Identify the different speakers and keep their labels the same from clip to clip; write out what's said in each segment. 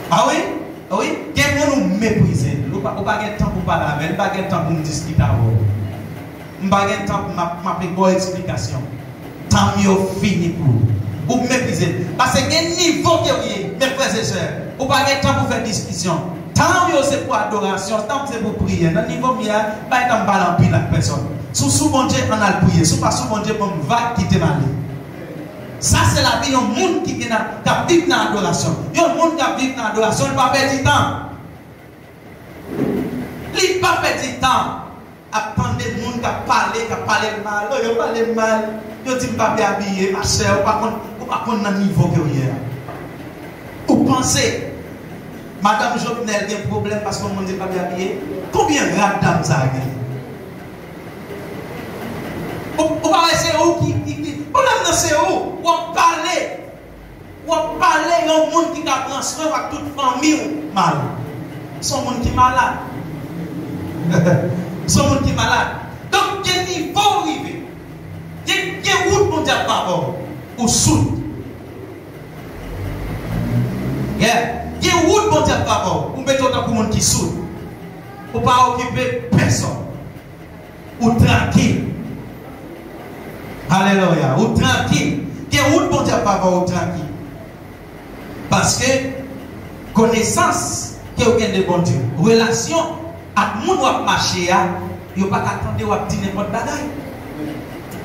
Speaker 1: Ah oui? Ah oui? Quelqu'un nous mépriser. Nous n'avons pas de temps pour parler avec, nous n'avons pas de temps pour nous discuter avec. Nous n'avons pas de temps pour faire une explication. Tant mieux fini pour vous mépriser. Parce que quel niveau que vous avez, mes frères et sœurs, vous n'avez pas de temps pour faire discussion. Tant mieux c'est pour adoration, tant mieux c'est pour prier. Dans le niveau mieux, pas de temps pour parler avec personne. Sous bon Dieu, on a le prier. Sous pas sous bon Dieu, on va quitter ma vie. Ça, c'est la vie. Il y a un monde qui vit dans l'adoration. Il y a un monde qui vit dans l'adoration. Il ne va pas perdre du temps. Il ne va pas perdre du temps. Attendre des gens qui parlent mal. Ils parlent mal. Ils disent pas bien habillé, ma soeur. Ou pas qu'on a un niveau que vous avez. Vous pensez, Madame Jovenel a un problème parce qu'on ne dit pas bien habillé. Combien de dames ça a gagné? Vous parlez, c'est où qui problème c'est où? Vous parlez, il y a un monde qui a transformé avec toute famille mal. C'est un monde qui est malade. C'est un monde qui est malade. Donc, il y a un niveau arrivé. Il y a un route pour dire pas ou sous. Il y a un route pour dire pas ou mettre autant pour monde qui sous. Pour ne pas occuper personne. Ou tranquille. Alléluia. Ou tranquille. Qui est route pour dire pas ou tranquille. Parce que connaissance que vous avez de bon Dieu, relation avec le monde qui marche, vous n'avez pas attendre à dire n'importe quoi.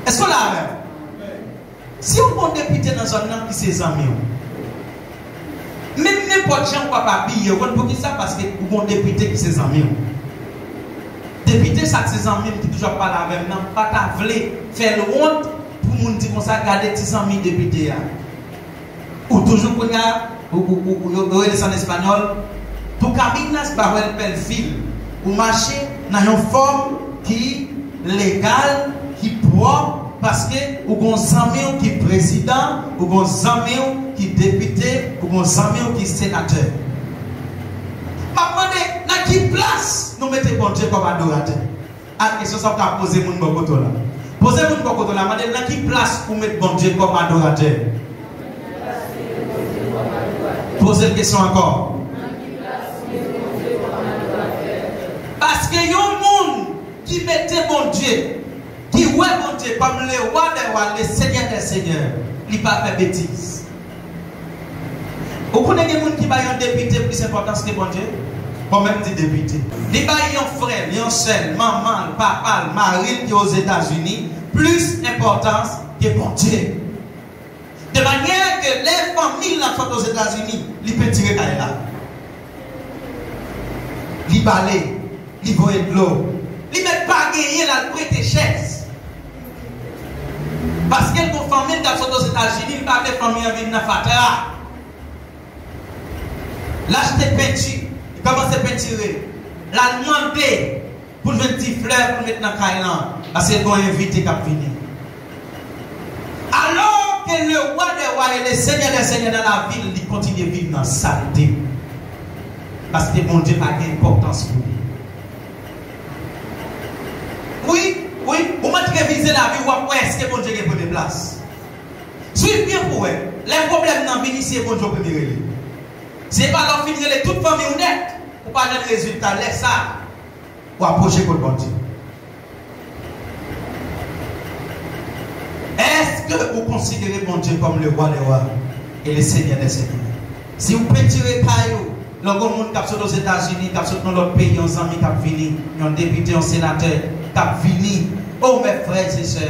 Speaker 1: Est-ce que là, si vous avez un député dans un an qui s'est amis, même n'importe qui ne peut pas payer, vous ne pouvez pas ça parce que vous avez un député qui s'est amis. Député, ça ses amis qui toujours parlé avec nous, pas ta vle faire le honte pour nous dire comme ça, garder tes amis députés. Ou toujours qu'on a, ou en espagnol, pour caminas par el perfil, ou marcher dans une forme qui légale, qui propre, parce que ou un ami qui est président, ou un ami qui est député, ou un ami qui est sénateur. Dans quelle place nous mettons bon Dieu comme adorateur? La question ça va poser mon bokoto là. Posez mon bokoto là. Dans quelle place vous mettez bon Dieu comme adorateur? Posez la question encore. Parce que il y a un monde qui mettait bon Dieu, qui ouais bon Dieu comme le roi des rois, le Seigneur des seigneurs, il n'a pas fait bêtise. Vous connaissez des gens qui ont un député plus important que bon Dieu? Comme même des députés. Les bails ont frère, ils ont seul, maman, papa, mari qui est aux États-Unis, plus importance que bon Dieu. De manière que les familles qui sont aux États-Unis, ils peuvent tirer là. Ils balaient, ils voient de l'eau. Ils ne mettent pas gagner la prêter chaise. Parce que les familles qui sont aux États-Unis, ils parlent de familles avec une fatara. L'acheter peinture. Comment c'est peinturé? La demander pour une petite fleur pour mettre dans le caillou. Parce que nous invité qui a fini. Alors que le roi des rois et le seigneur des seigneurs dans la ville, il continue à vivre dans la saleté. Parce que mon Dieu n'a pas d'importance pour lui. Oui, vous m'avez révisé la vie, où est-ce que mon Dieu a pris des places? Suivez bien pour eux. Les problèmes dans la vie, c'est bon Dieu peut dire. C'est pas leur finir les toutes familles honnêtes. Pour pas de résultat, laisse ça. Pour approcher contre bon Dieu. Est-ce que vous considérez bon Dieu comme le roi des rois et le Seigneur des seigneurs? Si vous peinturez caillou, le monde qui sont aux États-Unis, qui sont dans l'autre pays, un ami qui a fini, un député, un sénateur qui a fini. Oh mes frères et sœurs,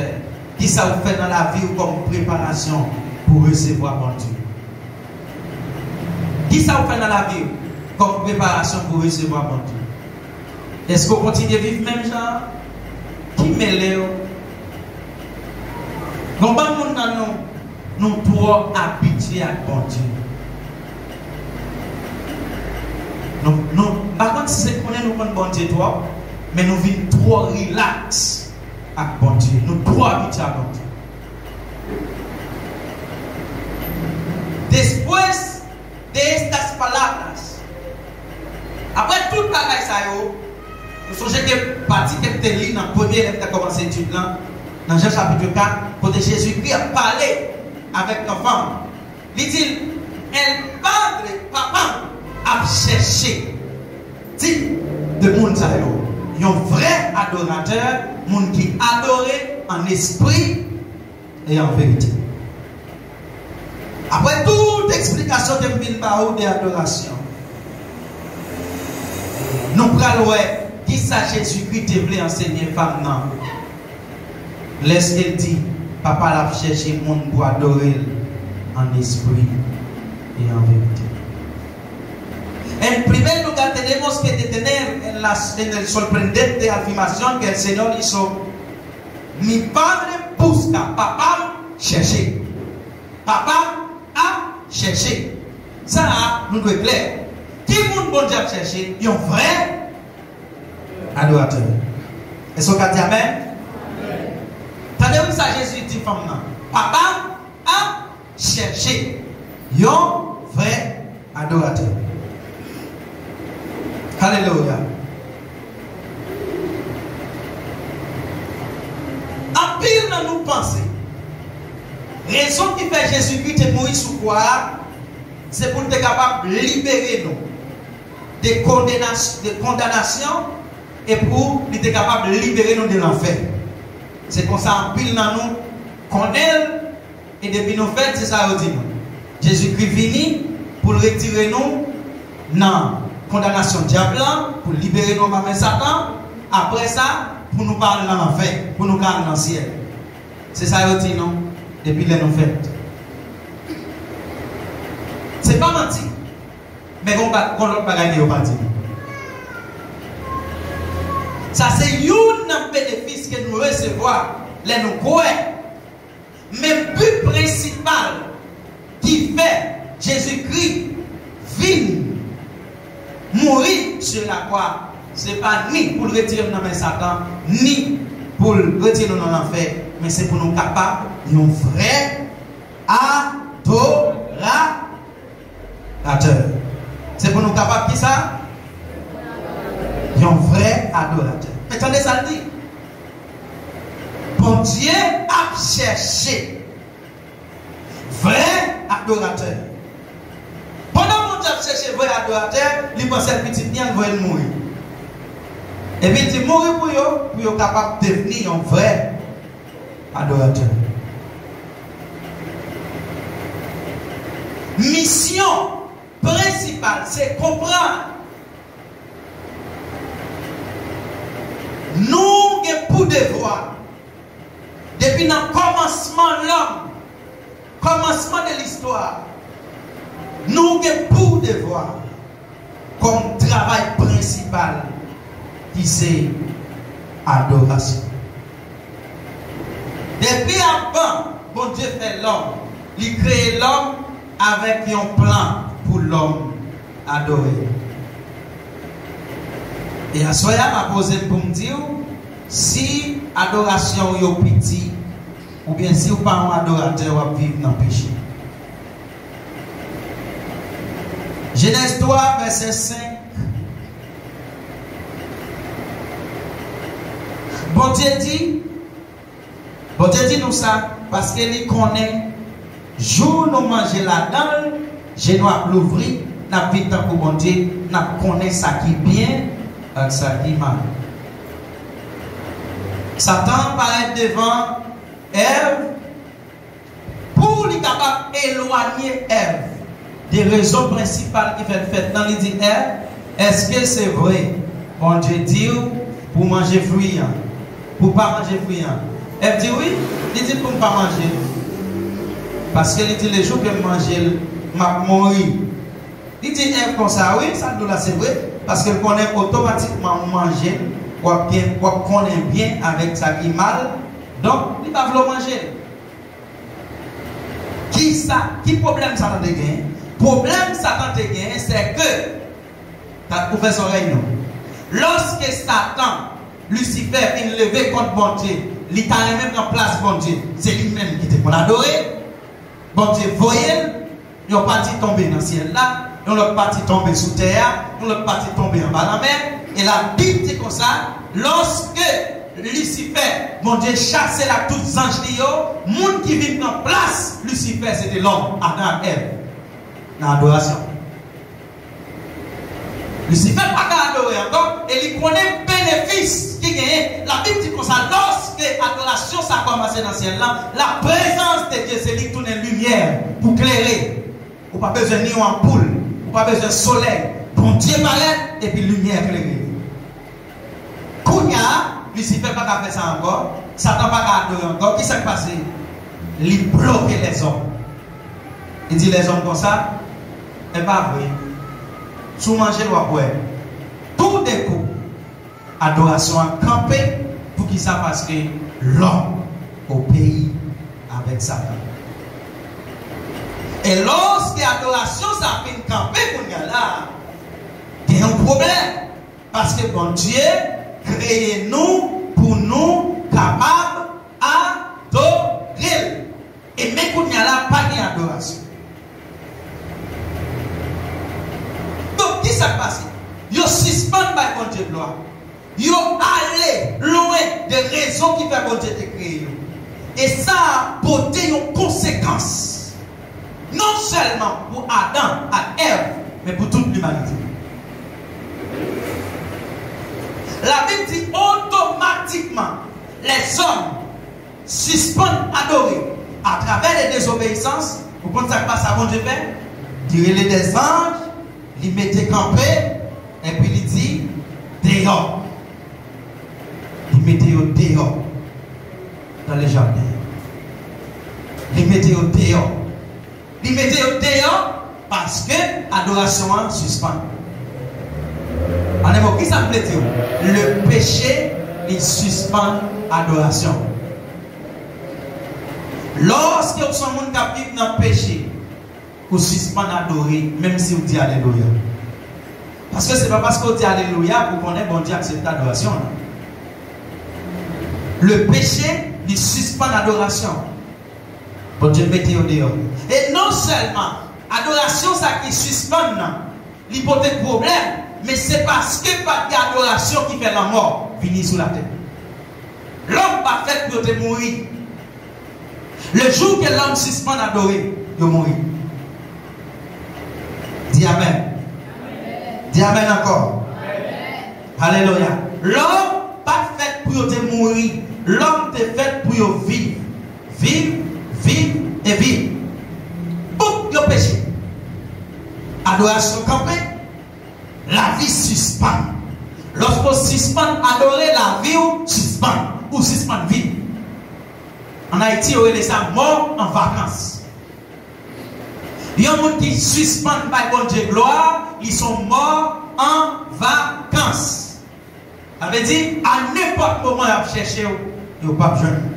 Speaker 1: qui ça vous fait dans la vie comme préparation pour recevoir bon Dieu? Qui ça vous fait dans la vie comme préparation pour recevoir bon Dieu? Est-ce que vous continuez à vivre même genre? Qui mêle? Nous sommes trop habitués à bon Dieu. Par contre, si c'est qu'on est nous bon Dieu, mais nous vivons trop relax à bon Dieu. Nous sommes trop habitués à bon Dieu. Después de estas palabras, après toute bagaille ça nous songez que partie que tu lis dans le premier livre de commencé l'étude là, dans Jean chapitre 4, quand Jésus-Christ a parlé avec l'enfant, il dit, elle parle, papa, a cherché. Si, de monde ça un vrai adorateur, monde qui adore en esprit et en vérité. Après toute explication de Bilbao de adoration, nous prenons qui ça Jésus-Christ te voulait enseigner femme non. Laisse qu'elle dit, papa l'a cherché monde pour adorer en esprit et en vérité. En primer lugar tenemos que detener en el sorprendente afirmación que el Señor hizo. Mi padre busca, papá chercher. Papa a cherché. Ça, nous devons être clair. Qui monde bon Dieu a cherché? Un vrai adorateur. Est-ce qu'on a dit amen? Tandis que ça Jésus dit femme non. Papa a cherché. Un vrai adorateur. Alléluia. En pile dans nous penser. Raison qui fait Jésus-Christ est mourir sous croix, c'est pour être capable de libérer nous des condamnations et pour être capable de libérer nous de l'enfer. C'est comme ça en pile dans nous qu'on est et depuis nous faites, c'est ça que dit. Jésus-Christ vini pour retirer nous dans condamnation diable, pour libérer nos mamans Satan. Après ça, pour nous parler dans l'enfer, pour nous garder dans le ciel. C'est ça que dit non? Depuis les nous faites. C'est pas menti. Mais on va gagner au parti. Ça c'est un bénéfice que nous recevons, les nous croyons. Mais le but principal qui fait Jésus-Christ vient mourir sur la croix, ce n'est pas ni pour le retirer dans le Satan, ni pour le retirer dans l'enfer, mais c'est pour nous capables d'un vrai adorateur. C'est pour nous capables qui ça? Un vrai adorateur. Mais attendez, ça le dit. Bon Dieu a cherché vrai adorateur. Pendant que mon Dieu a cherché vrai adorateur, il pensait que petit bien va mourir. Et puis il mourir pour être capable de devenir un vrai adorateur. Mission principale, c'est comprendre. Nous avons pour devoir, depuis le commencement de l'homme, commencement de l'histoire, nous avons pour devoir, comme travail principal, qui c'est adoration. Depuis avant, bon Dieu fait l'homme, il crée l'homme avec un plan pour l'homme adorer. Et à ce moment-là, je pose pour me dire, si adoration est petit, ou bien si vous n'êtes pas un adorateur, vous vivez dans le péché. Genèse 3, verset 5. Bon Dieu dit nous ça, parce qu'il connaît, jour nous manger là-dedans, je dois l'ouvrir, n'a vite pour bon Dieu, n'a connaît ça qui est bien, et ça qui est mal. Satan paraît devant Ève pour lui capable d'éloigner Ève des raisons principales qui fait fait dans l'idée Ève. Est-ce que c'est vrai? Bon Dieu dit pour manger fruits, pour pas manger fruits. Ève dit oui, il dit pour ne pas manger. Parce qu'il dit les jours que je mange, m'a mourir. Il dit Ève comme ça, oui, ça nous là c'est vrai. Parce qu'elle connaît automatiquement manger, ou connaît bien avec ça qui est mal. Donc, il va vouloir manger. Qui problème ça t'a gagné? Problème ça t'a gagné, c'est que, t'as ouvert son oreille, non? Lorsque Satan, Lucifer, il levé contre bon Dieu, il t'a même en place bon Dieu, c'est lui-même qui était pour l'adorer. Bon Dieu, voyez, il n'a pas dit tomber dans le ciel là, il n'a pas dit tomber sous terre, il n'a pas dit tomber en bas de la mer. Et la Bible dit comme ça, lorsque Lucifer, mon Dieu, chassait la toute ange Lio, monde qui vit en place, Lucifer, c'était l'homme, Adam et Ève, dans l'adoration. Lucifer pas qu'à adorer encore, et il connaît bénéfice qui gagne. La Bible dit comme ça, lorsque l'adoration ça commence dans le ciel, la présence de Dieu, c'est lui qui tourne lumière pour clairer. Ou pas besoin de ampoule, ou pas besoin de soleil. Bon Dieu paraît, et puis lumière clairée. Kounya, Lucifer pas qu'à faire ça encore, Satan pas qu'à adorer encore, qui s'est passé? Il bloque les hommes. Il dit les hommes comme ça, et pas vrai. Sous manger doit boire. Tout des coups, adoration à camper pour qui ça parce que l'homme au pays avec Satan. Et lorsque l'adoration ça fait camper pour nous là, il y a un problème. Parce que bon Dieu crée nous pour nous capables d'adorer. Et mais pour nous là, pas d'adoration. Donc, qui s'est passé? Ils suspendent par bon Dieu de gloire. Ils allé loin des raisons qui fait bon Dieu te créer. Et ça a porté une conséquence. Non seulement pour Adam et Ève, mais pour toute l'humanité. La Bible dit automatiquement, les hommes suspendent adorer à travers les désobéissances. Vous comprenez ça qui passe à bon Dieu fait? Direz-les des anges. Il mettait campé et puis il dit dehors. Il mettait au dehors dans les jardins. Il mettait au dehors. Il mettait au dehors parce que l'adoration en suspend. En un mot, qui ça me plaît? Le péché, il suspend l'adoration. Lorsque vous êtes un monde qui vit dans le péché, vous suspendez adorer, même si vous dites Alléluia. Parce que ce n'est pas parce que vous dites Alléluia que vous connaissez bon Dieu accepte l'adoration. Le péché, il suspend l'adoration. Bon Dieu mettez au dehors. Et non seulement, adoration, ça qui suspend, il pose des problèmes, mais c'est parce que pas d'adoration qui fait la mort, venir sur la terre. L'homme pas fait pour te mourir. Le jour que l'homme suspend d'adorer, il mourir. Dis Amen. Dis Amen encore. Amen. Alléluia. L'homme pas fait pour te mourir. L'homme est fait pour vivre. Vivre, vivre et vivre. Pour le péché. Adoration campée. La vie suspend. Lorsqu'on suspend adorer, la vie suspend. Ou suspend vie. En Haïti, on est ça mort en vacances. Il y a des gens qui suspendent par bon Dieu gloire, ils sont morts en vacances. Ça veut dire, à n'importe moment, ils vont chercher, ils ne vont pas jeune.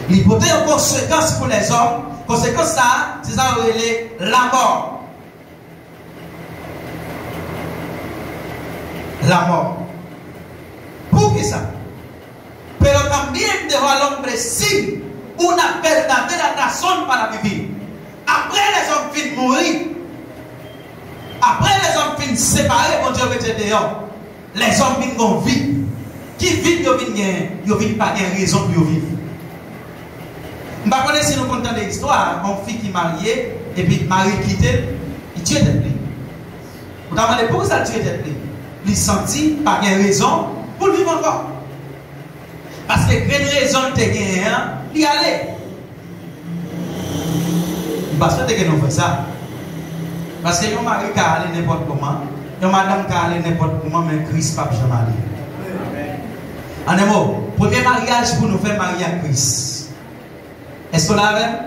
Speaker 1: Il peut y avoir une conséquence pour les hommes. Conséquence ça, c'est ça la mort. La mort. Pour qui ça? Pero también dejó al hombre sin una verdadera razón para vivir. Après les hommes finissent de mourir, après les hommes finissent de séparer, bon Dieu mettait dehors. Les hommes finissent de vivre. Qui vivent, ils ne vivent pas de raison pour vivre. Je ne sais pas si nous contons des histoires, une fille qui est mariée, et puis mari quitté, il tue tête. Vous avez demandé pourquoi ça tue tête? Il sentit pas de raison pour vivre encore. Parce que quelle raison tu as gagné, il y allait. Parce que tu as fait ça. Parce que yon mari qui a allé n'importe comment, yon madame qui a allé n'importe comment, mais Christ pas jamais allé. En un mot, premier mariage pour nous faire marier à Christ. Est-ce qu'on l'avait?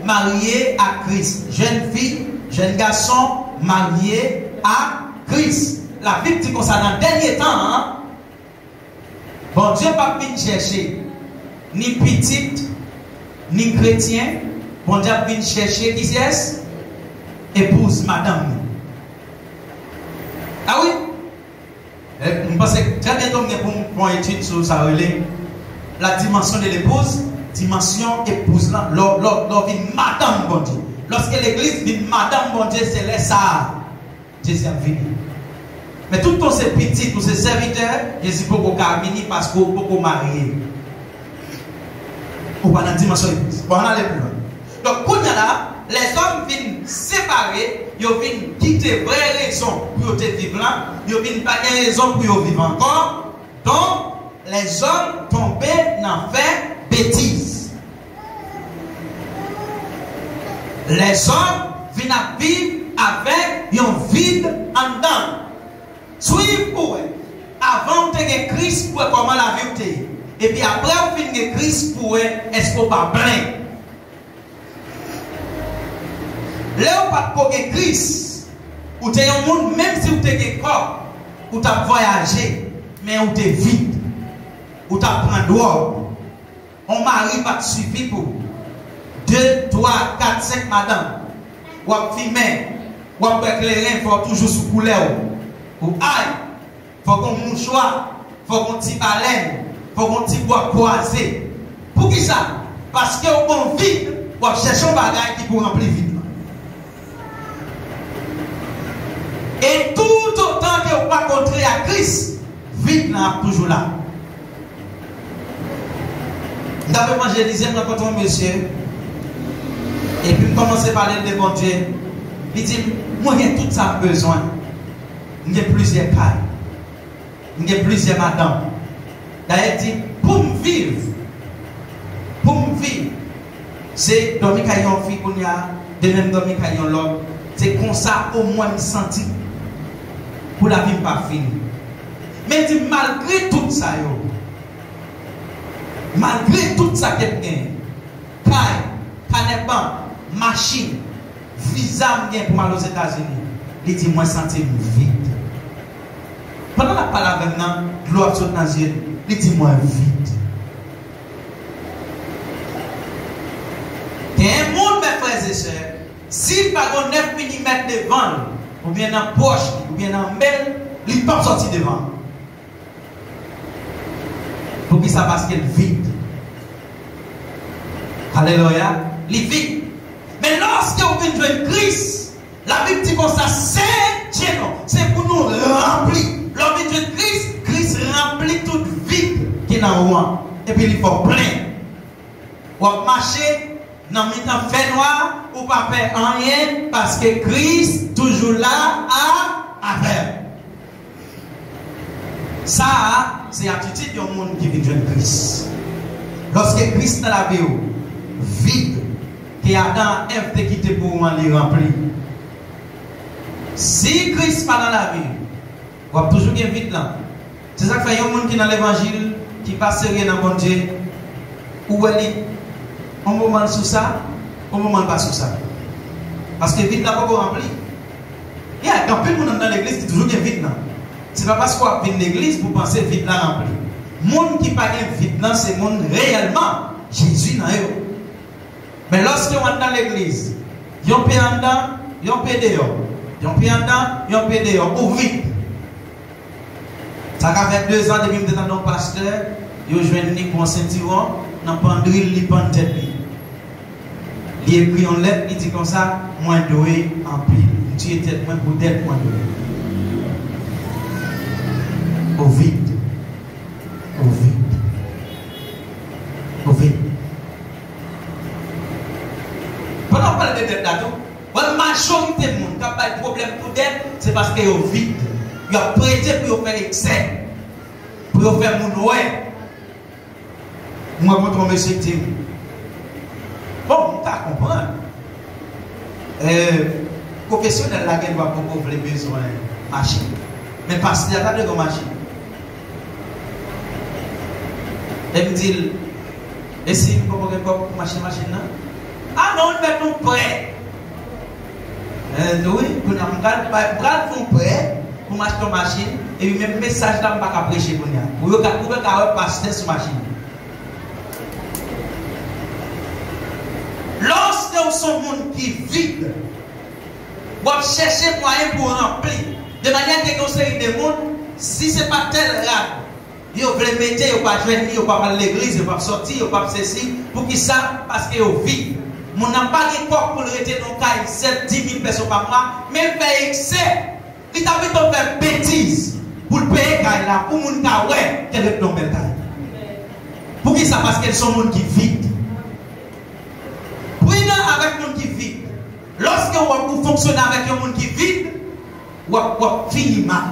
Speaker 1: Marié à Christ. Jeune fille, jeune garçon, marié à Christ. La Bible dit comme ça dans le dernier temps, bon Dieu pas venu chercher ni petite, ni chrétien. Bon Dieu vient chercher qui c'est? Épouse, madame. Ah oui? Je pense que très bientôt, pour une étude sur ça, la dimension de l'épouse, dimension épouse, l'or vient madame, bon Dieu. Lorsque l'église vient madame, bon Dieu, c'est là ça. Jésus a venu. Mais tout tous ces petits, tous ces serviteurs, Jésus peut pas venir parce qu'on peut pas marier. Ou pas dans la dimension épouse. On va aller plus loin. Donc, quand là, les hommes viennent séparer, Ils viennent quitter vraie raison pour te vivre là. Ils viennent pas de raison pour vivre encore. Donc, les hommes tombés dans fait bêtises. Les hommes viennent à vivre avec un vide en dedans. Suivez pour eux. Avant de Christ pour comment la vie. Et puis après, vous finissez Christ pour eux, est-ce qu'on va plein? Là, vous pas de Christ. Ou t'es un monde, même si vous êtes un corps, ou t'as voyagé, mais vous êtes vide. Ou t'as pris drogue. On mari pas suivi pour 2, 3, 4, 5 madame. Ou à filmer, ou à éclairer, il faut toujours sous couleur. Ou aïe, il faut qu'on mouchoir, il faut qu'on tire baleine, il faut qu'on tire bois croisé. Pour qui ça? Parce que au bon vide, ou à chercher un bagage qui pour remplir vide. Et tout autant que vous pas contrer à Christ, vide là, toujours là. D'après moi, je disais, je rencontre un monsieur, et puis je commence à parler de bon Dieu. Il dit, moi j'ai tout ça besoin. J'ai plusieurs cailles. J'ai plusieurs madames. D'ailleurs, il dit, pour me vivre, c'est dormir quand il y a une fille qu'on a, de même dormir quand il y a l'homme. C'est comme ça au moins me sentir pour la vie pas finie. Mais il dit, malgré tout ça, malgré tout ça qu'il y a, caneban, machine, visa pour aller aux États-Unis, il dit, moi, sentir vide. Pendant la parole maintenant, gloire sur dans les yeux, il dit, moi, vide. Il y a un monde, mes frères et sœurs, s'il pas 9 mm devant, ou bien dans la poche, ou bien dans la belle, il ne peut pas sortir devant. Pour qui ça passe qu'il vide. Alléluia. Il vide. Mais lorsque vous venez jouer Christ, la Bible dit comme ça, c'est pour nous remplir. Lorsque vous venez Christ, Christ remplit tout vide qui est dans le roi. Et puis il faut plein. Vous marchez dans le temps fait noir, ou pas faire rien, parce que Christ toujours là à faire. Ça, c'est l'attitude du monde qui vit de Christ. Lorsque Christ dans la vie, vide, que Adam et Ève te quitté pour les remplir. Si Christ pas dans la vie, on va toujours bien vite là. C'est ça que fait un monde qui est dans l'évangile, qui passe rien dans mon Dieu, où elle est, on moment sous ça, on moment pas sous ça. Parce que vite là, pas rempli. Il y a quand plus de monde dans l'église qui est toujours bien vite là. Ce n'est pas parce qu'on vient de l'église pour penser vite là rempli. Le monde qui pas vite là, c'est le monde réellement. Jésus dans eux. Mais lorsque on est dans l'église, ils ont payé en dedans, ils ont payé dehors. Ils ont payé en dedans, ils ont payé dehors. Ou vite. Ça fait 2 ans depuis que je suis dans le pasteur, ils ont joué pour un ceinturon, dans le pendril, ils pendent tête. Il écrit en lettre, il dit comme ça, moins doué en pile. Tu es tête moins pour tête, moins doué. Au vide. Au vide. Au vide. Pendant qu'on parle de tête là, la majorité des gens qui ont des problèmes pour tête, c'est parce qu'ils sont vides. Ils ont prêté pour faire excès. Pour faire mon ouais. Moi, je montre un monsieur qui dit, bon, tu comprends. Professionnel, la guerre doit beaucoup avoir besoin de machine. Mais parce qu'il y a pas de machine. Et me dit, et si vous pouvez avoir une machine là? Ah non, on met tout prêt. Oui, pour nous prêt pour m'acheter une machine. Et puis même message là, on ne va pas prêcher pour nous. Vous pouvez passer sur la machine. Lorsque vous êtes un monde qui vide, vous cherchez moyen pour remplir. De manière que vous êtes des mondes, si ce n'est pas tel rap, vous voulez mettre, vous ne pas jouer, vous ne pas aller à l'église, vous ne pas sortir, vous ne pas ceci, pour qui ça? Parce que vous vivez. Vous n'avez pas de corps pour le rester dans le cas, 7, 10 000 personnes par mois, mais faire excès. Il t'a fait faire bêtise pour le payer là, pour mon cas, ouais, qu'elle est dans le taille. Pour qui ça? Parce qu'elles sont monde qui vivent. Prenez avec monde qui vit. lorsque vous fonctionnez avec un monde qui est vide, vous finissez mal.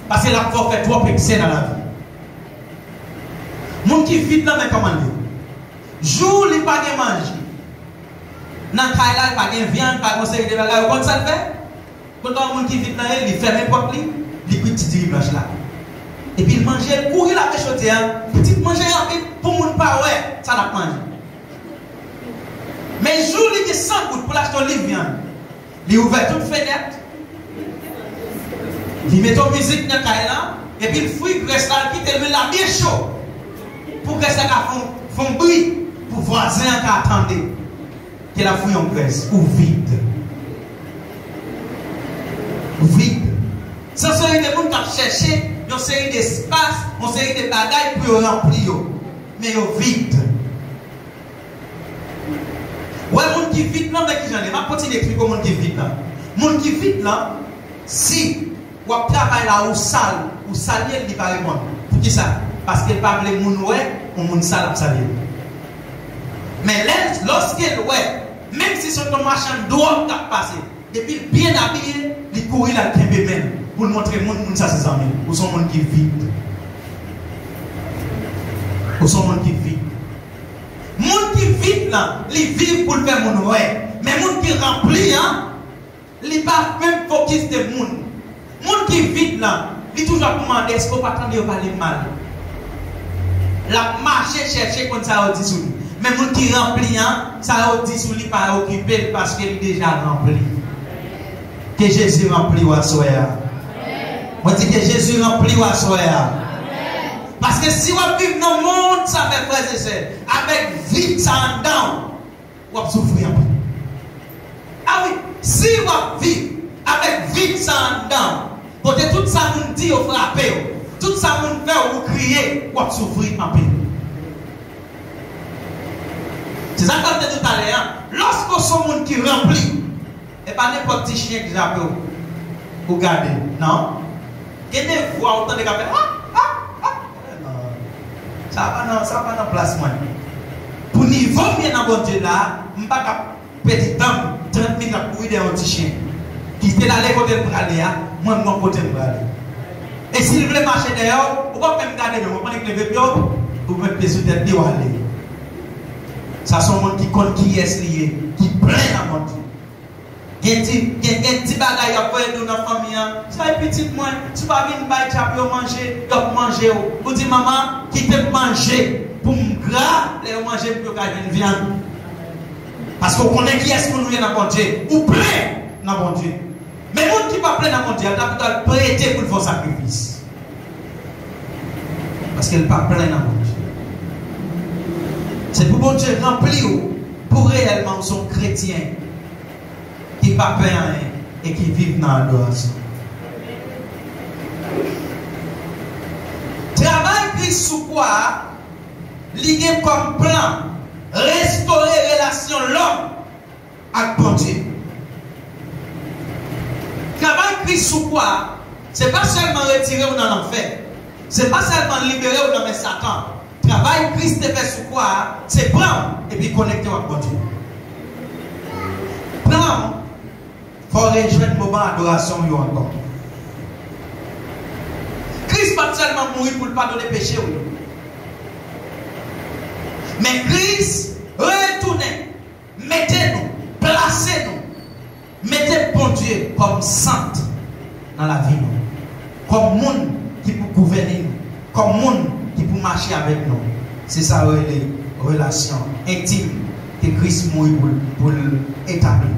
Speaker 1: Parce que la foi fait trop excès dans la vie. Le monde qui est vide, là, mais comment dire? Jour, il n'y a pas de manger. Dans le cas là, il n'y a pas de viande, pas de conseil de bagages. Comment ça le fait? Quand le monde qui est vide, il ferme les portes, il coupe petit dimanche là. Et puis il mangeait, courir la péchoté, petit manger pour mon pas, ouais, ça n'a pas mangé. Mais jour, il est sans goutte pour l'acheter un livre viande. Il ouvre toute fenêtre. Il met ton musique dans le là, et puis il fouille pour rester là, qui te met là bien chaud. Pour que ça fasse un bruit, pour voisin qui attendait. Qu'il a fouillé en presse, ou vide. Vide. Ça serait des gens qui ont cherché une série d'espace, une série de bagailles pour remplir. Mais ils vide. Ouais, le monde qui vide là, mais qui j'en ai. Je vais continuer d'expliquer au monde qui vide là. Le monde qui vide là, si vous travaillez là ou sale, ou salier, il ne va pas répondre. Pour qui ça? Parce qu'il parle de monde ouais, ou monde sale à salier. Mais lorsqu'il ouais, même si son machin doit passer, depuis bien habillé, il courir là, il même pour montrer monde ça ses amis, ou son monde qui vide. Ou son monde qui vide. Monde qui vide là, il vit pour le faire mon ouais. Mais monde qui remplit, hein, il pas même focus de monde. Monde qui vide là, il toujours demander est-ce qu'on pas attendre de parler mal. La marche chercher comme ça au dit sous lui. Mais monde qui remplit, hein, ça au dit sous lui pas occupé parce qu'il est déjà rempli. Que Jésus remplit ou soya. Moi dis que Jésus remplit ou soya. Parce que si vous vivez dans le monde, ça fait frère et sœur, avec vide ça en dedans, vous allez souffrir. Ah oui, si vous vivez avec vide ça en dedans, pour que tout ça vous dit, vous frappez, tout ça vous fait, vous criez, vous allez souffrir en paix. C'est ça que je disais tout à l'heure. Lorsque ce monde qui remplit, et pas n'importe quel chien qui j'appelle, vous gardez, non? Il y a des voix autant de gars. Ça va pas dans place moi. Pour niveau bien dans bon Dieu là, je ne peux pas petit temps 30 minutes pour courir un petit chien qui était là côté pour aller moi mon côté pour aller. Et s'il veut marcher dehors, on va même garder on prend les clés pour mettre les sous tête pour aller. Ça sont monde qui compte qui est lié, qui plein dans mon Dieu. Il y a un petit bagage à faire dans la famille. Ça est petit moins. Tu vas venir bailler chapeau manger, manger. Vous dites maman, qui te manger pour me gras, les manger pour que je viande. Parce qu'on connaît qui est-ce qu'on nous vient dans mon Dieu. Ou plein dans mon Dieu. Mais les gens qui ne pas plein dans mon Dieu, ils doivent prêter pour faire sacrifice. Parce qu'elle n'est pas plein dans mon Dieu. C'est pour mon Dieu remplir pour réellement son chrétien. Qui ne pas peur et qui vivent dans l'adoration. Travail Christ sous quoi? Lié comme plan, restaurer relation l'homme avec bon Dieu. Travail Christ sous quoi? C'est pas seulement retirer ou dans l'enfer. C'est pas seulement libérer ou dans le Satan. Travail Christ te fait sous quoi? C'est prendre et puis connecter avec bon Dieu. Prendre. Il faut rejoindre le moment d'adoration encore. Christ pas seulement mourir pour ne pas donner péché. Mais Christ, retournez, mettez-nous, placez-nous, mettez bon Dieu comme sainte dans la vie. Comme monde qui peut gouverner nous. Comme monde qui peut marcher avec nous. C'est ça les relations intimes que Christ mourit pour établir.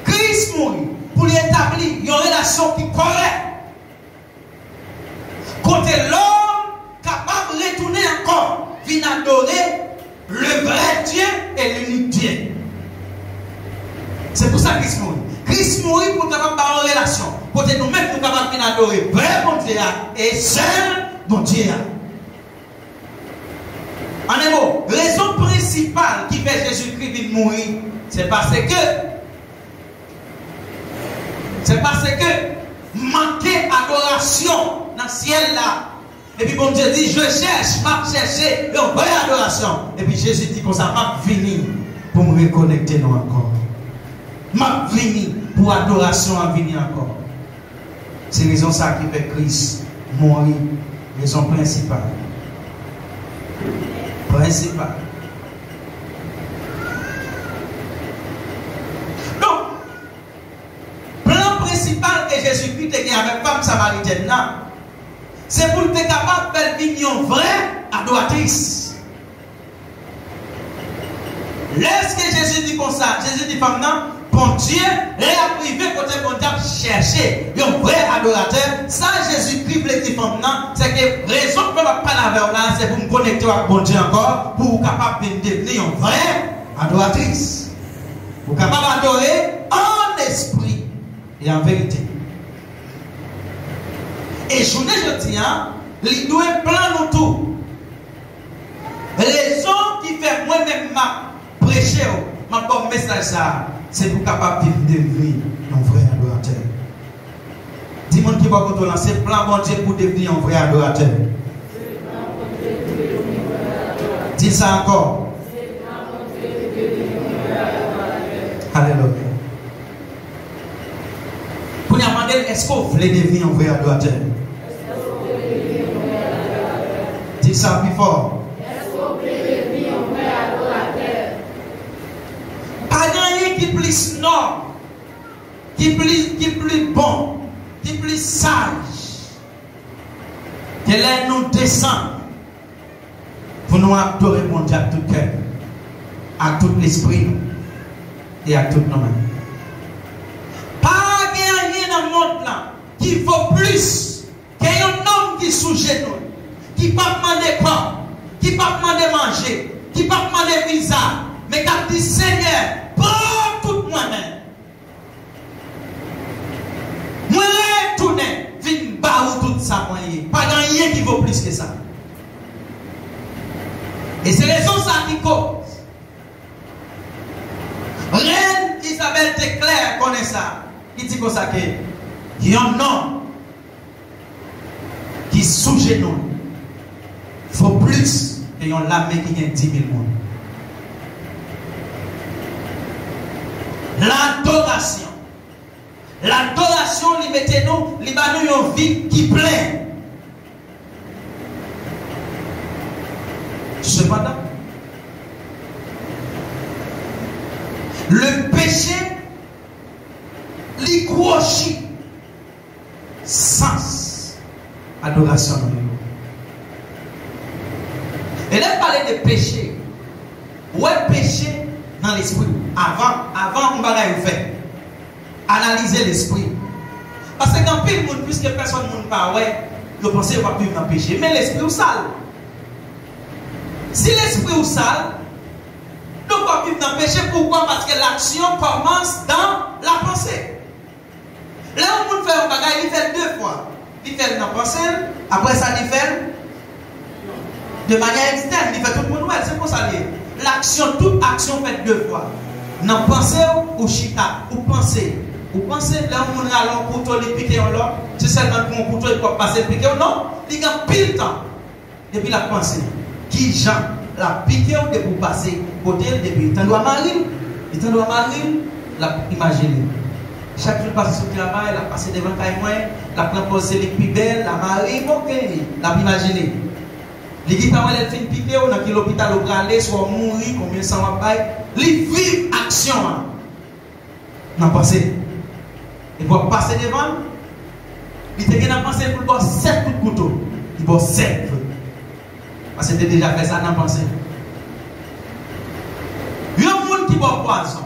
Speaker 1: Christ mourit pour établir une relation qui est correcte. Côté l'homme capable de retourner encore, vient adorer le vrai Dieu et l'unique Dieu. C'est pour ça que Christ mourit. Christ mourit pour capable d'avoir une relation. Côté nous-mêmes, nous capables d'adorer vrai bon Dieu et seul bon Dieu. En un mot, raison principale qui fait Jésus-Christ mourir, c'est parce que manquer adoration dans le ciel là. Et puis bon Dieu dit, je cherche, m'a cherché une vraie adoration. Et puis Jésus dit qu'on ça m'a venir pour me reconnecter nous encore. m'a venu pour adoration à venir encore. C'est raison ça qui fait Christ mourir. Raison principale. Principale. Donc, plan principal que Jésus-Christ a gagné avec femme samaritaine, c'est pour être capable de faire une vraie adoratrice. Lorsque Jésus dit comme ça, Jésus dit femme, non, bon Dieu, réaprivé côté bon Dieu chercher un vrai adorateur. Ça, Jésus-Christ voulait dire femme, non, c'est que raison que je ne pas la vers là, c'est pour me connecter avec bon Dieu encore, pour être capable de devenir une vraie adoratrice. Pour être capable d'adorer en esprit et en vérité. Et je ne dis pas, il doit plan nous tout. Raison qui fait moi-même ma prêcher, ma bon message ça, c'est pour capable de devenir un vrai adorateur. Dis-moi qui va vous lancer plan bon Dieu pour devenir un vrai adorateur. Dis ça encore. Alléluia. Pour nous demander, est-ce que vous voulez devenir un vrai adorateur? Dis ça plus fort.
Speaker 2: Est-ce que vous voulez devenir un vrai adorateur?
Speaker 1: Pas rien qui plus noble, qui plus bon, qui plus sage, que là nous descend pour nous adorer mon Dieu à tout cœur, à tout l'esprit et à toutes nos mains. Pas rien dans le monde là qui vaut plus qu'un homme qui est sous genou, qui ne peut pas demander quoi, qui ne peut pas demander manger, qui ne peut pas demander visa, mais qui a dit Seigneur, prends tout moi-même. Moi, retourner, viens barrer tout ça, pas rien qui vaut plus que ça. Et c'est raison ça qui cause. Reine Isabelle Teclair connaît ça. Il dit comme ça que il y a un homme qui sous genou. Il faut plus que yon lame qui gagne 10 000 monde. L'adoration. L'adoration, lui mettez-nous, lui banou une vie qui plaît. Cependant, le péché lui crochit sans adoration. Et là, parler de péché. Où est péché dans l'esprit? Avant, on va faire. Analyser l'esprit. Parce que dans le monde, puisque personne ne parle, je pense qu'on va vivre dans le péché. Mais l'esprit est sale. Si l'esprit est sale, nous ne pouvons pas vivre dans le péché. Pourquoi? Parce que l'action commence dans la pensée. Là, on peut faire un bagage, il fait 2 fois. Il fait dans la pensée, après ça, il fait de manière externe, il fait tout le monde, c'est pour ça. L'action, toute action fait 2 fois. Dans la pensée ou chita, ou penser. Ou pensez, là, on a un couteau, il pique en l'autre. C'est seulement que mon couteau, il peut passer piquer ou non. Il y a pile temps. Depuis la pensée. Qui Jean la piqué ou pour passer côté depuis. Il doit marier. Il doit marier. La imaginer. Chaque jour, passe sur le travail, la passer devant le caille, la proposer les plus belles, la marier, ok. La imaginer. Les gens qui ont fait piquer ou dans l'hôpital au bralé, soit mourir, combien ça va payer. Les vivent action. Dans la pensée. Il va passer devant. Il te a pensé pour boire 7 coups de couteau. Il boit 7. Parce que tu as déjà fait ça dans la pensée. Il y a un monde qui boit poison.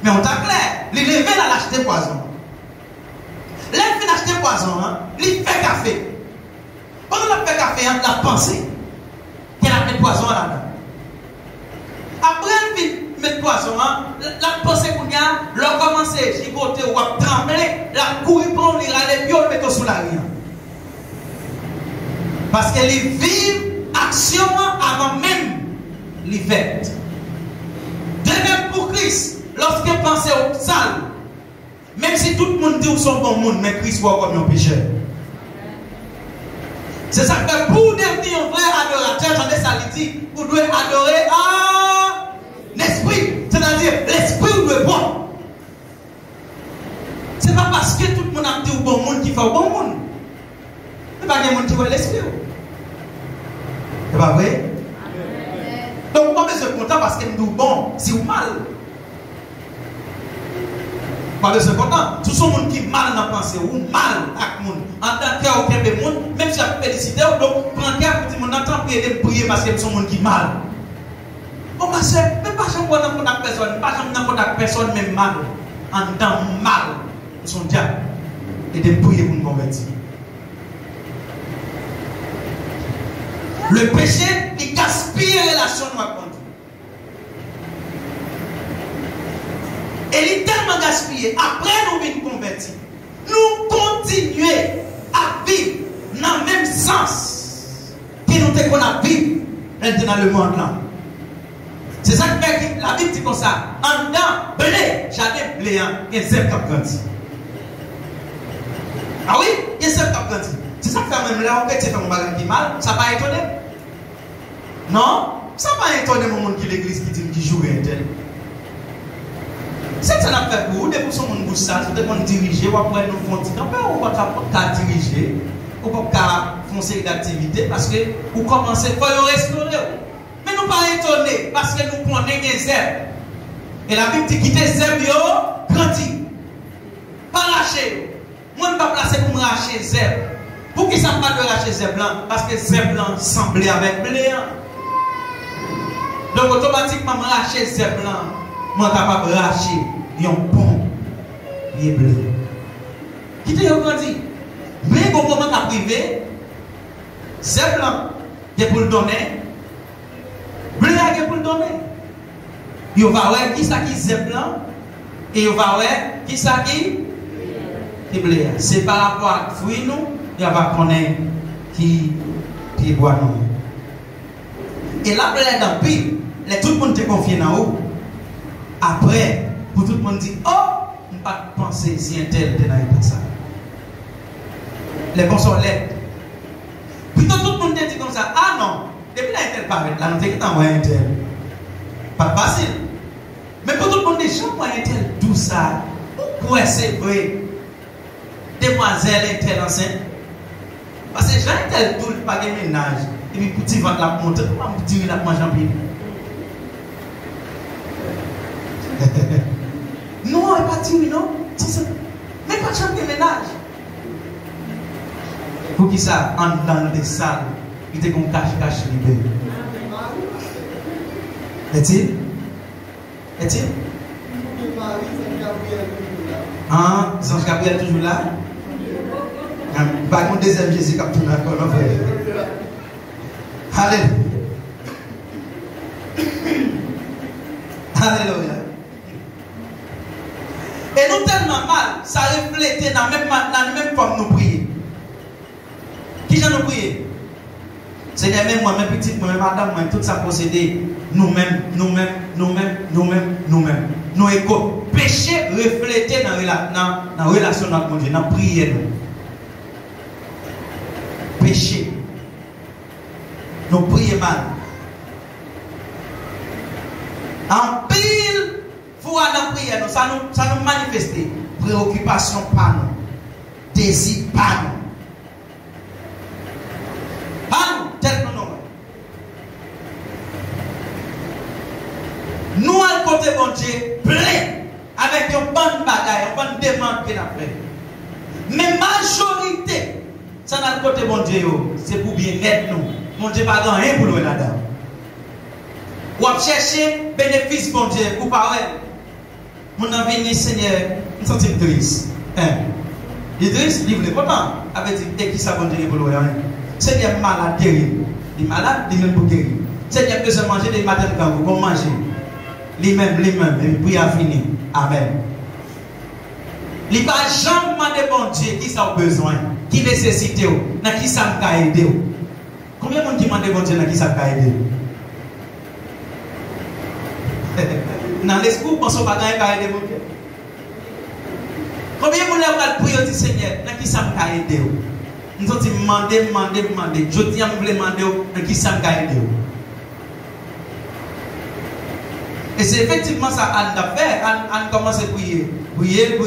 Speaker 1: Mais on t'a clair. Il levé là l'acheter poison. Là, il fait acheter poison. Il fait café. Pendant qu'il fait café, il a pensé qu'elle a mis poison là-dedans. Après, il met poison, la pensée qu'on a, l'on commence à gigoter ou à trembler, la courir pour lui râler, puis on le met sous la rien. Parce qu'elle vit action avant même les fêtes. De même pour Christ, lorsqu'il pensait au sale, même si tout le monde dit qu'ils sont bon monde, mais Christ voit comme un pécheur. C'est ça que pour devenir un vrai adorateur, j'en ai ça dit, vous devez adorer en esprit. C'est-à-dire, l'esprit vous devez voir. c'est pas parce que tout le monde a dit au bon monde qui fait au bon monde. Il n'y a pas de monde qui voit l'esprit. C'est pas vrai? Donc, pas besoin de content parce que nous bon, si ou mal. Pas besoin de content. Tout ce monde qui mal dans la pensée ou mal avec le monde. En tant que aucun monde, même si je peux féliciter, donc prends care pour tout le monde entend prier parce que c'est un monde qui mal. Oh ma soeur, même pas jamais dans contact personne, pas jamais dans contact personne même mal. En tant mal, son diable. Et de prier pour nous convertir. Le péché, il gaspille la relation avec Dieu. Et il est tellement gaspillé. Après nous venons convertir. Nous continuons à vivre dans le même sens que nous avons à vivre maintenant dans le monde là. C'est ça que la Bible dit comme ça. En dedans, blé, jamais blé, il y a 7 qui grandit. Ah oui, il y a 7 qui grandit. C'est ça que fait même là, on peut faire un bagage qui mal, ça va étonner. Non, ça va étonner mon monde qui l'église qui dit qu'il joue un tel. C'est ça n'a fait pour vous, depuis son monde ça, tout le monde dirige, ou après nous font petit campagne, ou pas diriger, ou pas faire une série d'activités, parce que vous commencez à restaurer. Mais nous pas étonnés, parce que nous prenons des zèbres. Et la Bible dit quitter zèbres, grandit. Pas lâcher. Moi, je ne vais pas placer pour me racher zèbres. Pour qui ça ne pas de racher zèbres blanc? Parce que zèbres blanc semblait avec blé. Donc automatiquement, je racher zèbres blanc. Je suis capable de racher un pont qui est bleu. Qui te grandi? Mais au moment de privé, zèbres blanc, il est pour le donner. Bleu est pour le donner. Il va voir qui ça qui zèbres blanc. Et il va voir qui ça qui blé. C'est par rapport à fruits nous. Il va connaître qui boit nous. Et là, dans le pays, tout le monde te confie dans haut. Après, pour tout le monde dire, oh, on ne peut pas penser si un tel était dans ça. Les bons sont laids. Plutôt tout le monde te dit comme ça, ah non, depuis là, un tel paraît, là, nous t'es envoyé un tel. Pas facile. Mais pour tout le monde dit, j'ai envoyé un tel, tout ça. Pourquoi c'est vrai? Demoiselle un tel enceinte. Parce que j'ai un tel tout, pas de ménage. Et puis, petit ventre la monte, comment vous dire la manger en pile? Non, elle n'est pas tirée, non? Mais pas de chambre de ménage. Pour qui ça, en dans des salles, il était qu'on cache libéré. Est-il? Est-il? Ah, Ange Gabriel toujours là? Par contre, deuxième Jésus qui a tout d'accord, non, frère. Alléluia. Alléluia. Et nous tellement mal, ça reflète dans la même forme nous prier. Qui j'en nous prier? C'est même moi, mes petites, moi, madame, moi, tout ça procédé. Nous-mêmes. Nous écho. Péché reflété dans la relation avec Dieu, dans la prière. Péché. Nous prions mal. En pile, fois dans la prière, ça nous manifeste. Préoccupation par nous. Désir par nous. Par nous, tel que nous. Nous, à côté de mon Dieu, plein, avec une bonne bagaille, une bonne demande qu'il a fait. Mais majorité, ça n'a le côté de mon Dieu, c'est pour bien être nous. Mon Dieu n'a pas rien pour nous là-dedans. Ou à chercher bénéfice, mon Dieu, ou pas, ouais. Mon avenir, Seigneur, nous sommes triste. Idriss, livre le comment avec dit, qui ça, mon Dieu, pour nous, Seigneur, malade, terrible. Il est malade, il est même pour guérir. Seigneur, besoin de manger des matins quand vous manger. Lui-même, et puis à finir. Amen. Il va jamais demander bon Dieu qui ça a besoin, qui nécessite, dans qui ça peut aider. Combien de monde qui demande bon Dieu dans qui ça peut aider? Dans l'esprit, vous pensez pas qu'il aider mon Dieu? Combien de monde qui prier au Seigneur dans qui ça peut aider? Nous avons demandé. Je dis à vous demander dans qui ça peut aider. Et c'est effectivement ça qu'on a fait. On commence à prier. bouiller,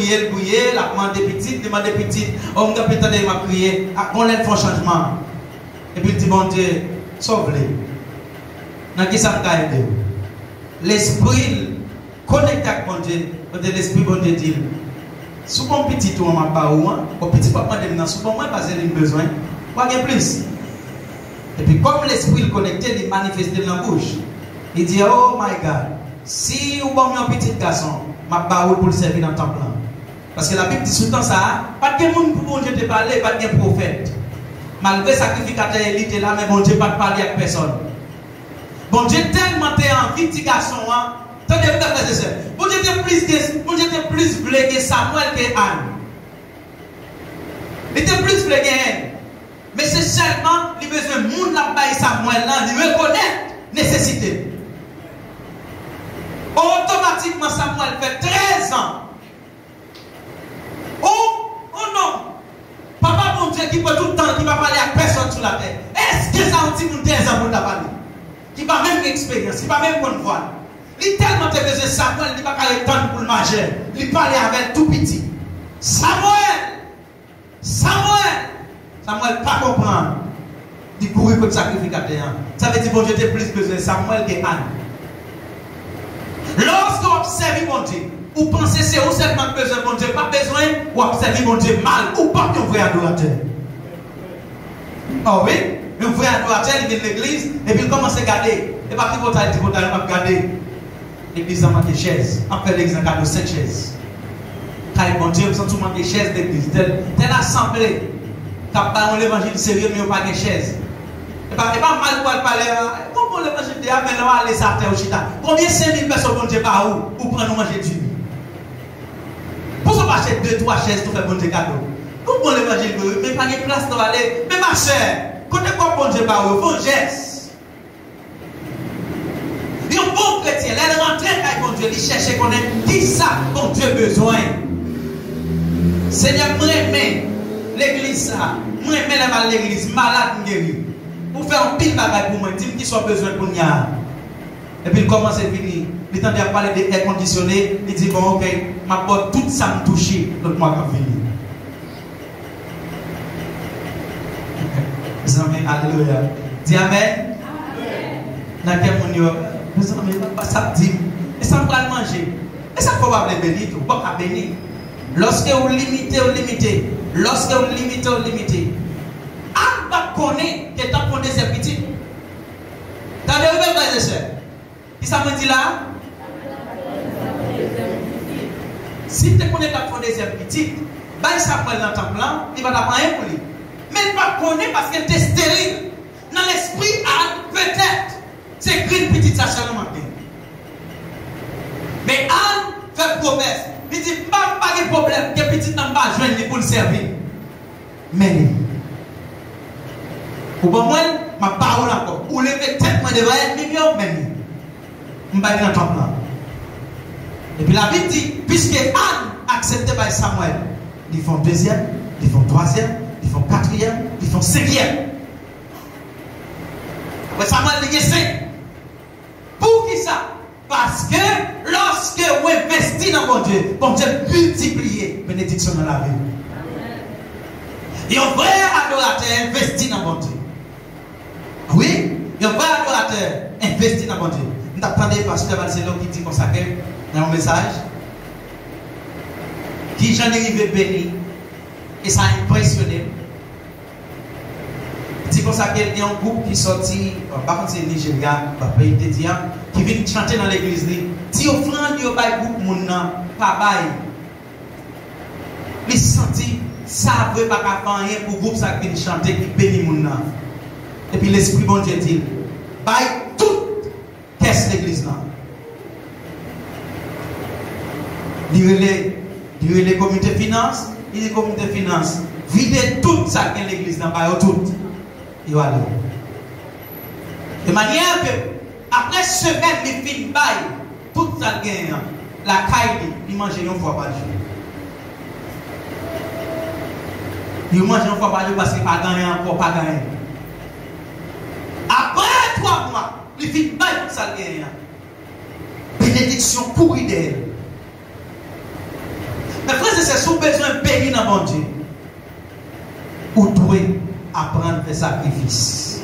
Speaker 1: la demande petite, on m'a peut-être m'a crié, on l'aide pour changement. Et puis il dit, bon Dieu, sauve-les. Dans qui ça m'a aidé? L'esprit connecté avec mon Dieu, l'esprit bon Dieu dit, sous mon petit tour, on m'a pas ou, au petit papa de sous mon moi, parce qu'il a besoin, quoi qu'il y ait plus. Et puis comme l'esprit connecté, il manifeste dans la bouche. Il dit, oh my God, si vous avez un petit garçon, je vais pour le servir dans le temple. Parce que la Bible dit tout le temps ça, pas de monde pour Dieu te parler, pas de prophète. Malgré le sacrificateur, il était là, mais bon Dieu pas de parler avec personne. Bon Dieu tellement t'es en petit garçon, attendez, vous avez ça. Bon Dieu était plus blé que Samuel que Anne. Il était plus blé que Anne. Mais c'est seulement, il besoin de monde là bas Samuel là, il reconnaît nécessité. Automatiquement, Samuel fait 13 ans. Oh non! Papa, mon Dieu, qui peut tout le temps, qui va parler à personne sur la terre. Est-ce que ça a dit nous 13 ans pour la parler? Qui va même expérience, qui va même bonne voix. Il tellement te besoin Samuel, il va pas le temps pour le majeur. Il parlait avec tout petit. Samuel, pas comprendre. Il courir comme sacrificateur. Ça veut dire bon Dieu, tu as plus besoin de Samuel que Anne. Lorsqu'on observe mon Dieu, ou pensez que c'est où seulement besoin de mon Dieu, pas besoin, ou observer mon Dieu mal, ou pas un vrai adorateur. Oh oui, un vrai adorateur, il vient de l'église, et puis il commence à garder. Et pas qu'il faut regarder. L'église a manqué de chaises. Après l'église, on a 5 chaises. Car mon Dieu, nous sommes manqué de chaises d'église. Telle assemblée, qui a parlé l'évangile sérieux, mais on n'a pas de chaises. Et pas mal pour parler. Comment l'évangile de mais là, aller à terre au chita. Combien 5000 personnes vont dire par où pour prendre manger du riz? Pour ça, acheter 2-3 chaises pour faire bon Dieu cadeau. Comment l'évangile de mais pas de place pour aller. Mais ma chère, quand tu as bon Dieu par où, il faut un geste. Et un bon chrétien, elle rentre avec bon Dieu, il cherche qu'on ait qui ça, bon Dieu besoin. Seigneur, moi, l'église, moi, l'église, malade, guéri. Pour faire un pile bagage pour moi, dis-moi qui soit besoin pour nous. Et puis il commence à venir. Il tente à parler de air conditionné. Il dit bon, ok, ma porte, tout ça me touche. Donc moi, je vais venir. Alléluia. Dis Amen. Dans quel monde, ça dit. Et ça me va manger. Et ça faut pas bénir, tout. Pas bénir. Lorsque vous limitez. Lorsque vous limitez. On va connaître que tant qu'on est petit. T'as vu, frères et sœurs? Qui ça me dit là? Si tu connais tant qu'on est petit, il s'appelle dans ton plan, il va t'apprendre rien pour lui. Mais il ne va pas connaître parce qu'elle est stérile. Dans l'esprit, peut-être, c'est écrit une petite sachet de matin. Mais Anne fait promesse. Il dit, pas de problème, que petit n'a pas joindre pour le servir. Mais pour moi, ma parole encore. Ou lever tête, moi devrais être million, même. Je vais dans ton plan. Et puis la Bible dit, puisque Anne accepté par Samuel, ils font deuxième, ils font troisième, ils font quatrième, ils font cinquième. Après Samuel dit 5. Pour qui ça? Parce que lorsque vous investissez dans mon Dieu multiplie bénédiction dans la vie. Et un vrai adorateur investit dans mon Dieu. Oui, il y a un vrai adorateur investi dans mon Dieu. Nous attendons pasteur Marcelo qui dit consacré dans un message qui j'en ai arrivé béni et ça a impressionné. Il dit consacré, il y a un groupe qui sortit, par contre c'est Nigeria, pays dédiant, qui vient chanter dans l'église. Si offrande, il y a un groupe moun pas bail. Il sentit ça veut pas faire rien pour groupe ça qui vient chanter qui bénit moun. Et puis l'esprit bon Dieu dit, bye tout qu'est-ce l'église là. Il les comités finances, il dit comité finance, videz tout ça que l'église là, bye tout. Il va aller. De manière que après semaine il fin bye tout ça gagne la caille il mange une fois par jour. Il mange une fois par jour parce qu'il pas gagné encore pas gagné. Après 3 mois, il fit bail tout ça gagne. Bénédiction pourrie d'elle. c'est sous besoin de payer dans mon Dieu. Ou devez apprendre à faire sacrifice.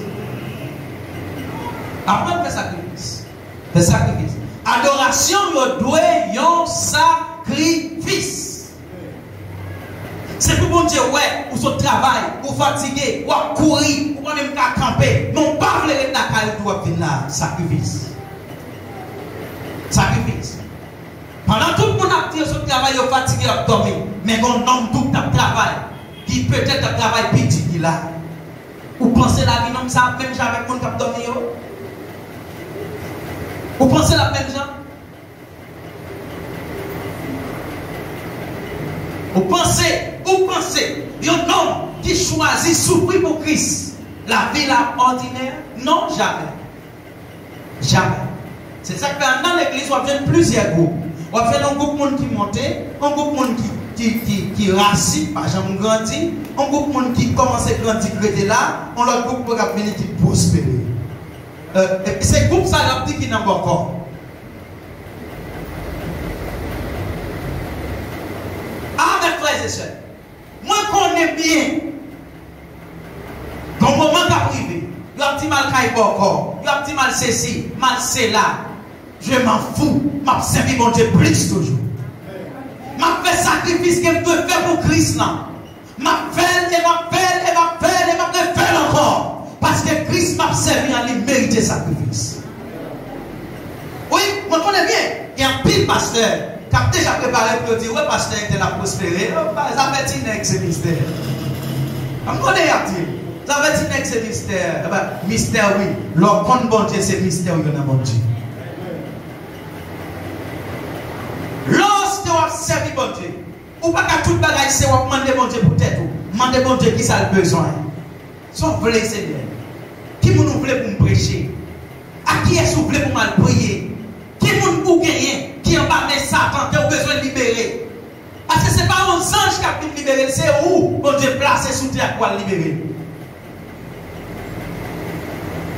Speaker 1: Apprendre à faire sacrifice. Faire sacrifice. Adoration, vous devez un sacrifice. C'est pour bon Dieu, ouais, ou son travail, ou fatigué, ou courir, ou même qu'à camper. Non, pas vouloir être dans la doit venir là. Sacrifice. Sacrifice. Pendant tout le monde a tiré son travail, il est fatigué, il a dormi. Mais on nomme tout le travail, qui peut-être un travail petit qui là. Ou pensez la vie comme ça, même jamais qu'on a dormi. Ou pensez la même chose. Vous pensez, il y a un homme qui choisit souffrir pour Christ, la vie là ordinaire? Non, jamais. Jamais. C'est ça que dans l'église, on fait plusieurs groupes. On fait un groupe de monde qui monte, un groupe de monde qui racine, par exemple, grandit, un groupe de monde qui commence à grandir, qui là, on l'autre groupe pour venir qui prospère. Et ces groupes, ça, il y a qui n'ont pas encore. Ah, mes frères et sœurs, moi, je connais bien, dans le moment qui a privé, il y a un petit mal qui a encore, il y a un petit mal ceci, mal c'est là. Je m'en fous, je servi mon Dieu plus toujours. Je fais sacrifice que je peux faire pour Christ là. Je fais encore. Parce que Christ m'a servi à lui mériter sacrifice. Oui, je connais bien. Il y a un pile pasteur qui a déjà préparé pour dire, ouais, pasteur, il a prospéré. Ça fait une ex-mystère. Je connais un petit. Ça fait une ex-mystère. Mystère, oui. Leur compte bon Dieu, c'est mystère, il y a un bon Dieu. Lorsque vous avez servi bon Dieu, ou pas qu'à tout bagaille, c'est vous demander bon Dieu pour tête, demander bon Dieu qui ça a besoin. Si vous voulez, Seigneur, qui vous voulez pour me prêcher? À qui est-ce que vous voulez pour me prier? Qui vous pour gagner? Qui en bas de Satan, qui a besoin de libérer? Parce que ce n'est pas un ange qui a pu libérer, c'est où bon Dieu placé sous terre pour le libérer.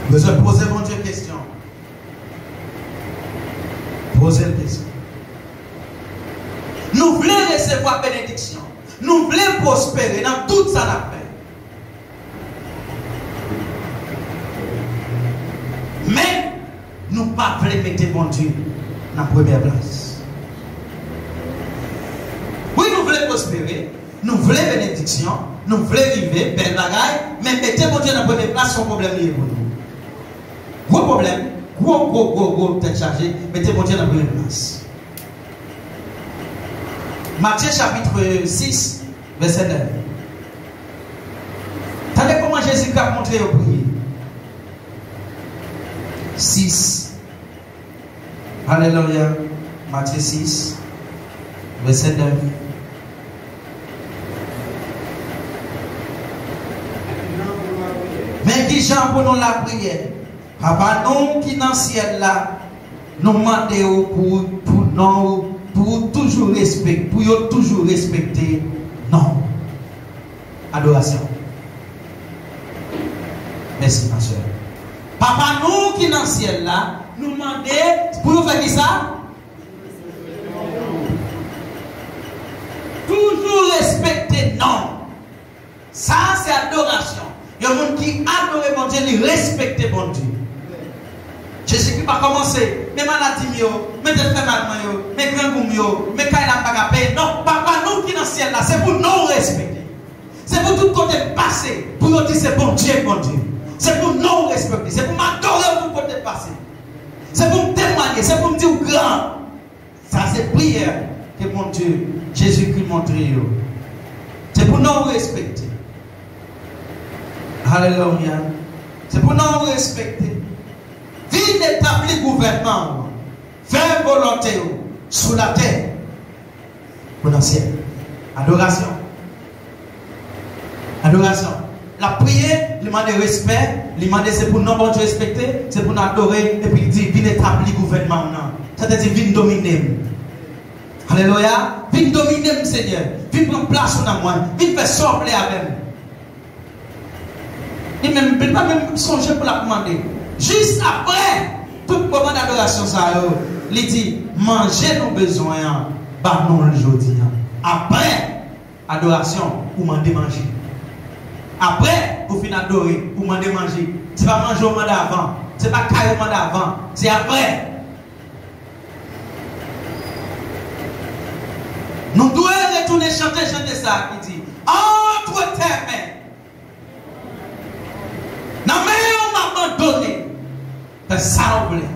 Speaker 1: Vous avez posé bon Dieu question. Posez la question. Nous voulons recevoir bénédiction. Nous voulons prospérer dans tout ça la paix. Mais nous ne pas voulons mettre bon Dieu dans la première place. Oui, nous voulons prospérer. Nous voulons bénédiction. Nous voulons vivre, belle bagaille. Mais mettez bon Dieu dans la première place, son problème est pour nous. Gros problème. Gros tête chargée. Mettez bon Dieu dans la première place. Matthieu chapitre 6, verset 9. Regardez comment Jésus a montré au prier. 6. Alléluia. Matthieu 6, verset 9. Mais qui Jean pour nous la prière? Papa, nous qui dans le ciel là, nous demandons pour nous. Pour toujours respecter, pour toujours respecter, non. Adoration. Merci, ma soeur. Papa, nous qui dans le ciel là, nous demandons pour nous faire ça. Toujours respecter, non. Ça, c'est adoration. Il y a des gens qui adorent mon Dieu, qui respectent mon Dieu. Jésus-Christ va commencer, mes maladies, mes enfermements, mes grands goûts, mes cailles à payer. Non, papa, nous qui dans le ciel là, c'est pour nous respecter. C'est pour tout côté passer, pour nous dire c'est bon Dieu, bon Dieu. C'est pour nous respecter, c'est pour m'adorer pour côté passer. C'est pour me témoigner, c'est pour me dire grand. Ça, c'est prière que mon Dieu, Jésus-Christ montre. C'est pour nous respecter. Alléluia. C'est pour nous respecter. Ville d'établir gouvernement, faire volonté sous la terre, pour le ciel. Adoration. Adoration. La prière, il demande respect, il demande c'est pour nous bon Dieu respecter, c'est pour nous adorer, et puis il dit, ville établir gouvernement. Ça veut dire, ville dominer. Alléluia. Ville dominer, Seigneur. Ville prendre place sur moi. Ville faire sortir avec nous. Il ne peut pas même songer pour la commander. Juste après, tout le moment d'adoration, il dit, mangez nos besoins, bah non le jeudi. Après adoration, vous demandez manger. Après, vous finissez adorer, vous demandez manger. Ce n'est pas manger au moment d'avant. Ce n'est pas cailler au moment d'avant. C'est après. Nous devons retourner chanter ça qui dit entre tes mains. Non, mais on m'a abandonné. C'est ça qu'on voulait.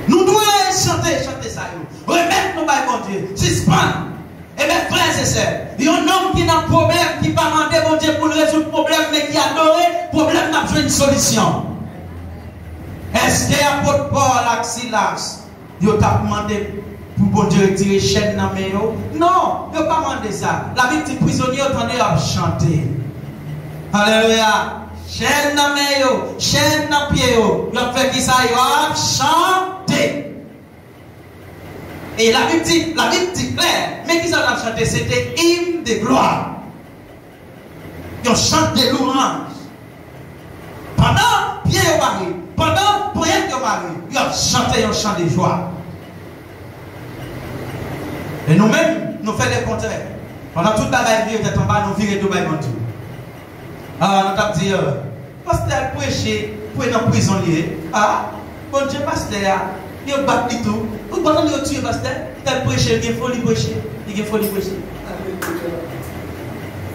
Speaker 1: Nous devons chanter ça. Remettre nos bails, mon Dieu. Suspendre. Et mes frères et sœurs, il y a un homme qui n'a pas de problème, qui va demander mon Dieu pour résoudre le problème, mais qui a adoré, le problème n'a pas une solution. Est-ce que l'apôtre Paul et Silas, il t'a demandé pour bon Dieu retirer chaîne dans mes mains? Non, il n'a pas demandé ça. La vie des prisonniers attendait à chanter. Alléluia. Chaîne dans mes mains, chaîne dans mes pieds. Il a fait qui ça? Il a chanté. Et la Bible dit clair, mais qui ça a chanté? C'était hymne de gloire. Ils ont chanté louange. Pendant pied au mari, pendant prière au mari, ils ont chanté un chant de joie. Et nous-mêmes, nous faisons le contraire. Pendant toute la vie, nous en bas, nous virons tout le monde. Ah, nous avons dit, pasteur, prêcher, pour être en prison. Ah, bon Dieu, pasteur, il a battu tout. Vous pendant que tu es pasteur, tel prêcher, il faut lui prêcher. Il faut lui prêcher.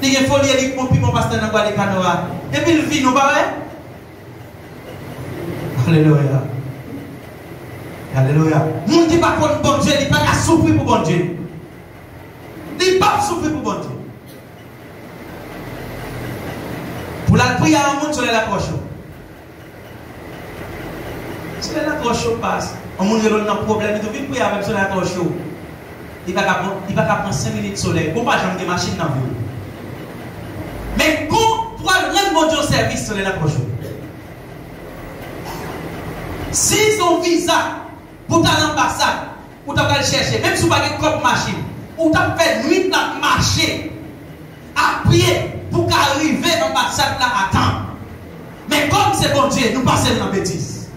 Speaker 1: Il faut lui dire que mon pasteur n'a pas de canoa. Et puis il vit, nous pas vrai? Alléluia. Alléluia. Moun qui pas contre bon Dieu, il pas qu'à souffrir pour bon Dieu. Il pas souffrir pour bon Dieu. Pour la prière à un monde sur la croche. Si la croche passe, on a un problème, il doit prier avec sur la croche. Il va prendre 5 minutes de soleil. Pourquoi j'ai des machines dans la vie? Mais quand pour aller bon Dieu au service sur la croche. Si son visa pour ta l'ambassade, ou tu vas chercher, même si tu n'as pas de machine, ou tu as fait nuit dans marcher, à prier pour qu'arriver dans l'ambassade là à temps. Mais comme c'est bon Dieu, nous passons dans la bêtise.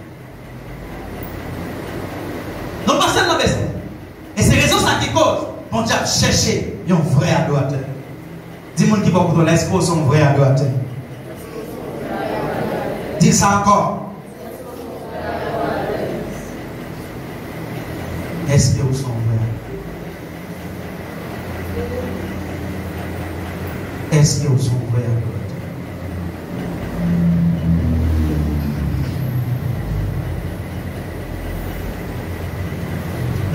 Speaker 1: Nous passons dans la bêtise. Et c'est raison ça qui cause. Bon Dieu a cherché un vrai adorateur. Dis-moi qui va vous donner l'expose son vrai adorateur. Dis ça encore. Est-ce que vous sont vrais? Est-ce que vous sont vrais?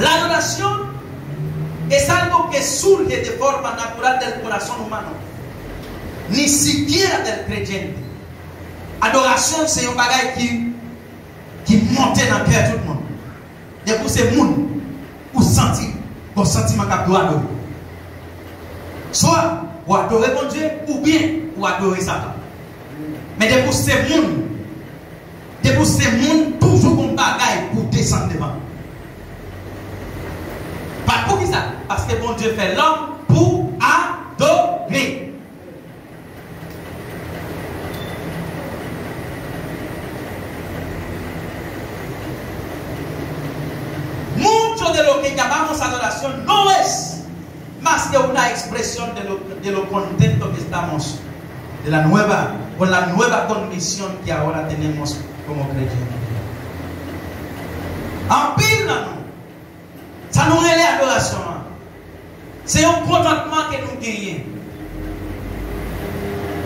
Speaker 1: L'adoration es algo que surge de forma natural del corazón humano, ni siquiera del creyente. Adoration, c'est un bagage qui monte dans le cœur de tout le monde. Et pour ces gens, ou sentir ton sentiment qu'il doit adorer. Soit ou adorer bon Dieu, ou bien ou adorer Satan. Mais de pour ces gens, toujours un bagage pour descendre devant. Pas pour qui ça? Parce que bon Dieu fait l'homme pour adorer. Mucho de lo que llamamos adoración no es más que una expresión de lo contento que estamos con la nueva condición que ahora tenemos como creyentes. En pile, ça nous relève l'adoration. C'est un contentement que nous gagnons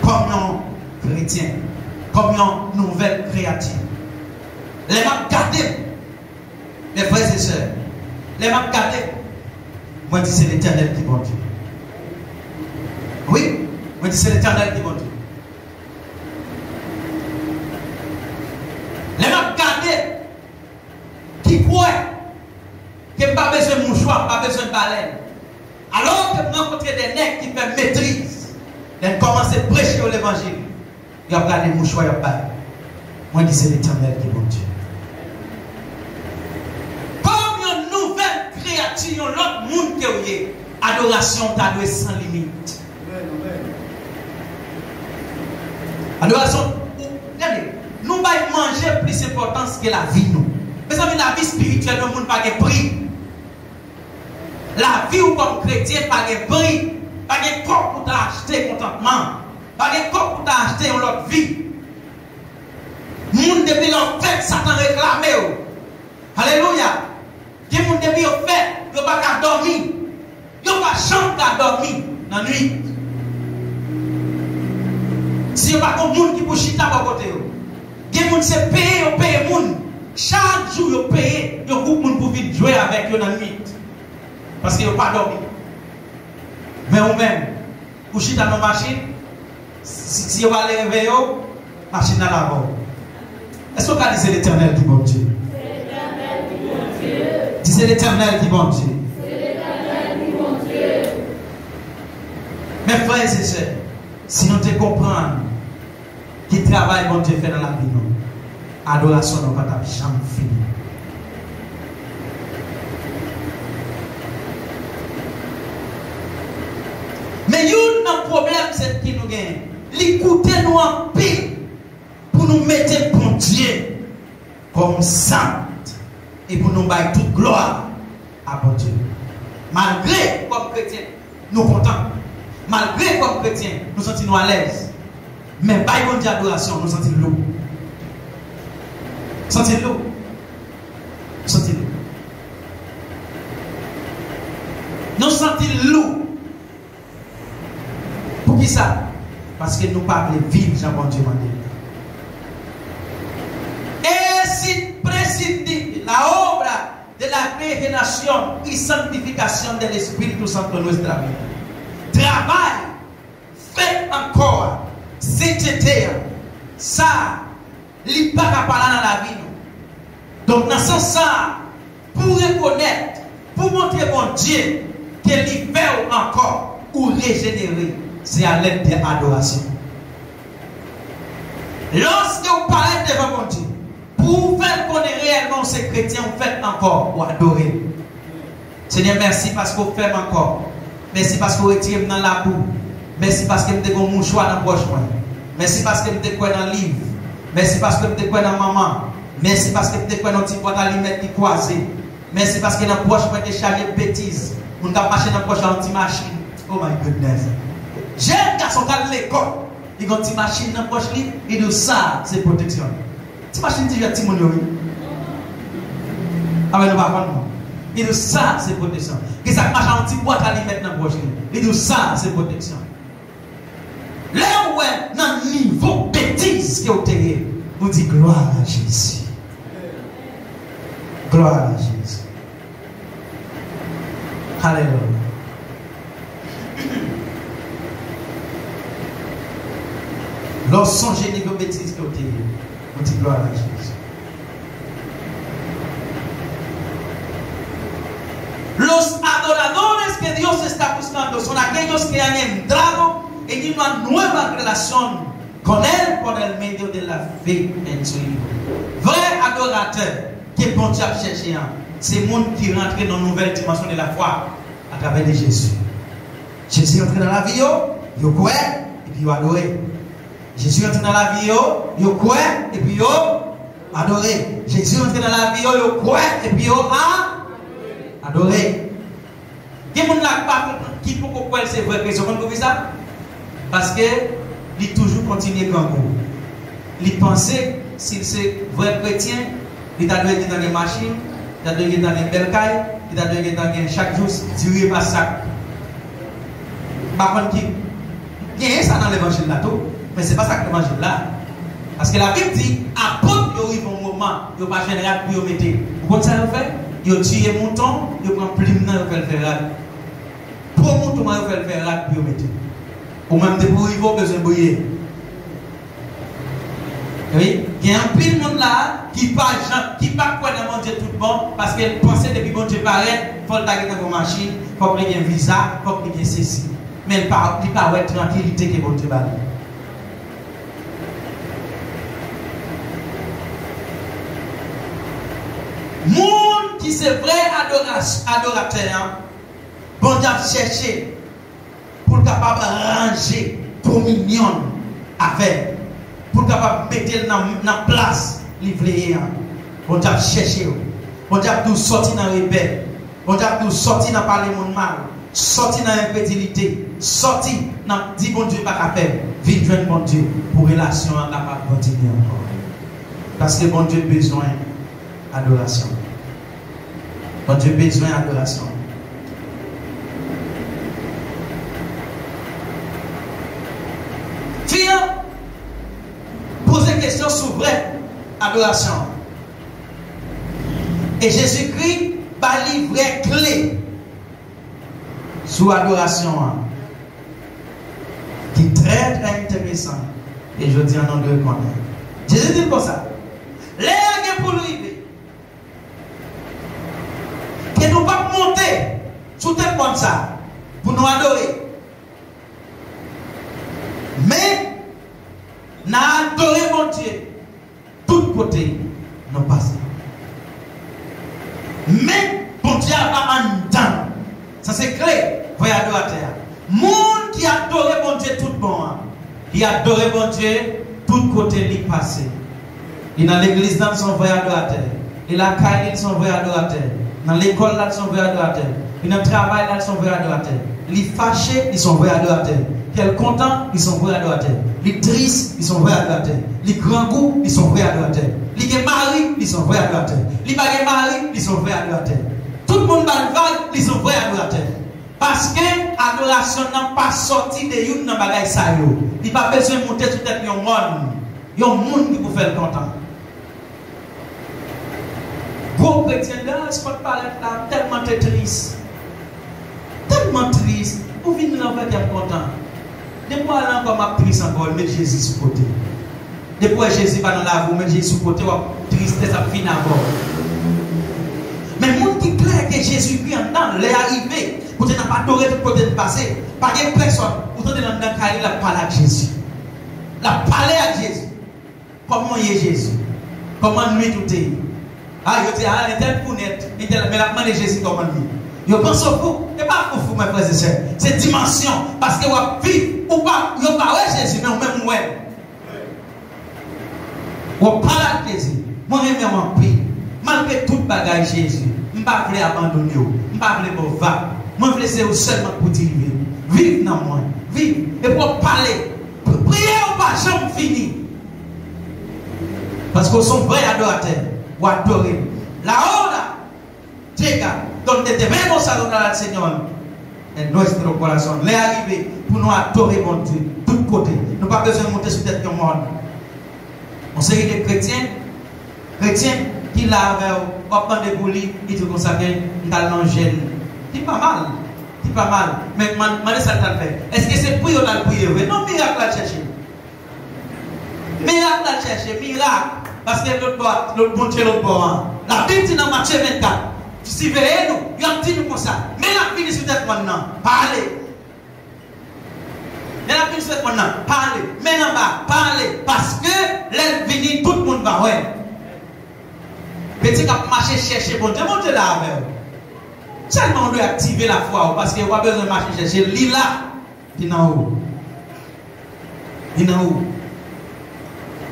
Speaker 1: comme nos chrétiens, comme nos nouvelles créatures. Les m'a gardé, les frères et sœurs, les m'a gardé. Moi, je dis c'est l'Éternel qui est bon Dieu. Oui, moi, je dis c'est l'Éternel qui est bon Dieu. Les m'a gardé qui croient que je n'ai pas besoin de mouchoir, pas besoin de baleine. Alors que je rencontre des nègres qui font maîtrise, ils commencent à prêcher l'évangile. Ils ont gardé le mouchoir, ils ont baleine. Moi, je dis c'est l'Éternel qui est bon Dieu. Créature, l'autre monde qui est adoration, t'as sans limite. Adoration, regardez, nous allons manger plus d'importance que la vie. Nous. Mais ça, la vie spirituelle, le monde n'a pas de prix. La vie ou comme chrétien, pas de prix, pas de corps pour t'acheter contentement, pas de corps pour t'acheter une autre vie. Moun depuis l'en fait, Satan réclame. Alléluia. Qui moun depuis l'en fait, il n'y a pas qu'à dormir. Il n'y a pas de chambre qu'à dormir dans la nuit. Si il n'y a pas de monde qui peut chita à côté. Il y a des gens qui payent, ils payent les gens. Chaque jour, ils payent, il y a beaucoup de gens pour venir jouer avec eux dans la nuit. Parce qu'ils n'ont pas dormi. Mais vous-même, vous chita dans la machine, si vous allez réveiller, la machine à la mort. Est-ce que vous avez dit c'est l'Éternel qui bon Dieu?
Speaker 2: C'est l'Éternel qui bon Dieu.
Speaker 1: Dis c'est l'Éternel qui bon Dieu.
Speaker 2: C'est l'Éternel qui bon Dieu.
Speaker 1: Mes frères et sœurs, si nous te comprenons qui travail bon Dieu fait dans la vie, adoration n'a pas jamais fini. Mais il y a un problème, c'est que nous gagnons. L'écouter nous en pile pour nous mettre bon Dieu comme saint et pour nous bailler toute gloire à bon Dieu. Malgré comme chrétien, nous sommes contents. Malgré comme chrétien, nous sentons à l'aise. Mais bailler bon Dieu adoration, nous sentons lourd. Sentez l'eau. Sentez l'eau. Nous sentons l'eau. Pour qui ça? Parce que nous parlons vivre, Jean-Bon Dieu m'a dit. Et si préside la obra de la régénération et sanctification de l'Esprit Saint dans notre vie. Travail, fait encore, c'était ça, il n'y a pas qu'à parler dans la vie. Donc, dans ce sens, pour reconnaître, pour montrer mon Dieu qu'il fait encore ou régénérer, c'est à l'aide de l'adoration. Lorsque vous parlez devant mon Dieu, pour faire connaître réellement ces chrétiens, vous faites encore ou adorer. Seigneur, merci parce que vous faites encore. Merci parce que vous retirez dans la boue. Merci parce que vous avez un mouchoir dans la poche. Merci parce que vous avez dans le livre. Merci parce que vous avez dans maman. Merci parce que vous avez un petit boîte à limette qui croisé. Merci parce que dans la poche, vous avez chargé de bêtises. Vous avez marché dans la poche à une petite machine. Oh my goodness. J'ai un garçon qui a l'école. Il a une petite machine dans la poche. Il dit ça, c'est protection. Petite machine, tu as petit monde. Ah, mais nous ne parlons pas. Il dit ça, c'est protection. Qu'est-ce que marche en petit boîte à limette dans la poche? Il dit ça, c'est protection. Là où est dans le niveau bêtise que vous avez, vous dites gloire à Jésus. Gloire à Jésus. Alléluia. Lorsque vous songez niveau bêtise que vous avez, vous dites gloire à Jésus. Los adoradores que Dios está buscando son aquellos que han entrado en una nueva relación con Él por el medio de la fe en su Hijo. Vrai adorateur qui est bon Dieu à chercher, c'est le monde qui rentre dans une nouvelle dimension de la foi à travers de Jésus. Jésus est entré dans la vie, il croit et puis il adore. Jésus est entré dans la vie, il croit et puis il adore. Jésus est entré dans la vie, il croit et puis il a adoré. Il y a des gens qui peuvent comprendre c'est vrai. Vous comprenez ça? Parce que il toujours continue comme vous. Il pensait, si c'est vrai chrétien, il a dû être dans les machines, il a dû être dans les belles cailles, il a dû être dans chaque jour, duré par sac. Par contre, il y a ça dans l'évangile là, mais ce n'est pas ça que l'évangile là. Parce que la Bible dit, apôtre, il arrive un moment, il n'y a pas général pour mettre. Vous comprenez ça, le fait? Il tue un mouton, il prend plume, il fait le faire. Pour un mouton, il fait le faire pour mettre. Ou même des bruits, il faut besoin de bouillir. Oui, il y a un pile de monde là qui ne pas quoi dans Dieu tout bon parce qu'elle pensait depuis bon Dieu paraît, il faut le taguer dans vos machines, il faut qu'il y ait un visa, il faut qu'il y ait ceci. Mais il ne pas avoir tranquillité que bon Dieu va. Monde qui c'est vrai adorateur, bon Dieu a cherché pour capable ranger communion avec, pour capable mettre dans place livrer. Bon Dieu a cherché, bon Dieu a tout sorti dans les rebelles, Bon Dieu nous sorti dans parler mon mal, sorti dans l'incrédulité, sorti dans dit bon Dieu pas capable, vite joindre bon Dieu pour relation capable continuer encore. Parce que bon Dieu a besoin d'adoration. Bon Dieu a besoin d'adoration. Tiens, posez question sur vraie adoration. Et Jésus-Christ va livrer clé sur l'adoration qui est très très intéressant. Et je dis en nom de reconnaître. Jésus dit comme ça. Les gens pour lui, que nous ne pas monter sous tel comme ça pour nous adorer. Mais nous adorons mon Dieu. Tout côté nous passons. Mais bon Dieu va en dedans. Ça c'est clair. Voyez adorateur. Monde qui adore mon Dieu tout bon. Il adore mon Dieu tout côté lui passé. Il dans l'église dans son vrai adorateur. Il a caille ils sont vrai adorateur. Dans l'école là ils sont vrai adorateur. Il dans le travail là ils sont vrai adorateur. Les fâchés ils sont vrai adorateurs. Quel content ils sont vrais adorateurs. Les tristes ils sont vrais adorateurs. Les grands goûts ils sont vrais adorateurs. Les maris ils sont vrais adorateurs. Les bagues maris ils sont vrais adorateurs. Tout le monde dans le vague ils sont vrais adorateurs. Parce que l'adoration n'a pas sorti de une dans bagaille ça yo. Il pas besoin de monter sur tête un monde. Il y a un monde qui peut faire le content. Gros chrétien là, ce qu'on parle là tellement triste. Tellement triste. Pour venir là avec un content. Depuis là encore m'a triste encore mettre Jésus sur côté. Depuis Jésus pas dans la vous mettre Jésus sur côté, tristesse a fini encore. Mais le monde qui clair que Jésus vient en dedans, l'est arrivé. Vous n'avez pas adoré tout côté de passé. Pas de personne. Vous avez dans le carré la parole à Jésus. La parler à Jésus. Comment est Jésus? Comment lui tout est? Ah, il dit, ah, il est tel pour net. Mais la demande de Jésus comment lui? Je pense au fou. Ce n'est pas pour vous, mes frères et sœurs. C'est dimension. Parce que vous vivez ou pas, vous ne parlez pas Jésus, mais vous même ouais. Vous parlez à Jésus. Moi-même, je m'en prie. Malgré toute bagaille Jésus, je ne vais pas abandonner. Je ne vais pas vous vague. Moi, je veux laisser seulement pour dire vive dans moi. Vive. Et pour parler. Priez ou pas, jamais fini. Parce que son vrai adorateur, ou adorer. Là-haut, là, Dieu, donne des mêmes salons dans le Seigneur. Et nous, c'est notre corazon. Les arrivés pour nous adorer mon Dieu, de tous côtés. Nous n'avons pas besoin de monter sur tête du monde. On série de chrétiens qui là, on prend des boulis, ils te consacrent dans l'angèle. C'est pas mal. C'est pas mal. Mais je ça t'a fait. Est-ce que c'est pour eux dans le prier? Non, miracle à chercher. Miracle à chercher, miracle. Parce que l'autre bon Dieu, l'autre bon. La Bible dit dans Matthieu 24. Si vous voyez nous, il a dit nous comme ça. Mais la Bible sur tête maintenant. Parlez. Mais la Bible sur tête maintenant. Parlez. Mais en bas, parlez. Parce que l'aile venue, tout le monde va voir. Petit cap marcher chercher bon Dieu, montez là avec. Seulement on doit activer la foi parce qu'il n'y a pas besoin de marcher chercher. Lis là. Il est en haut. Il est en haut.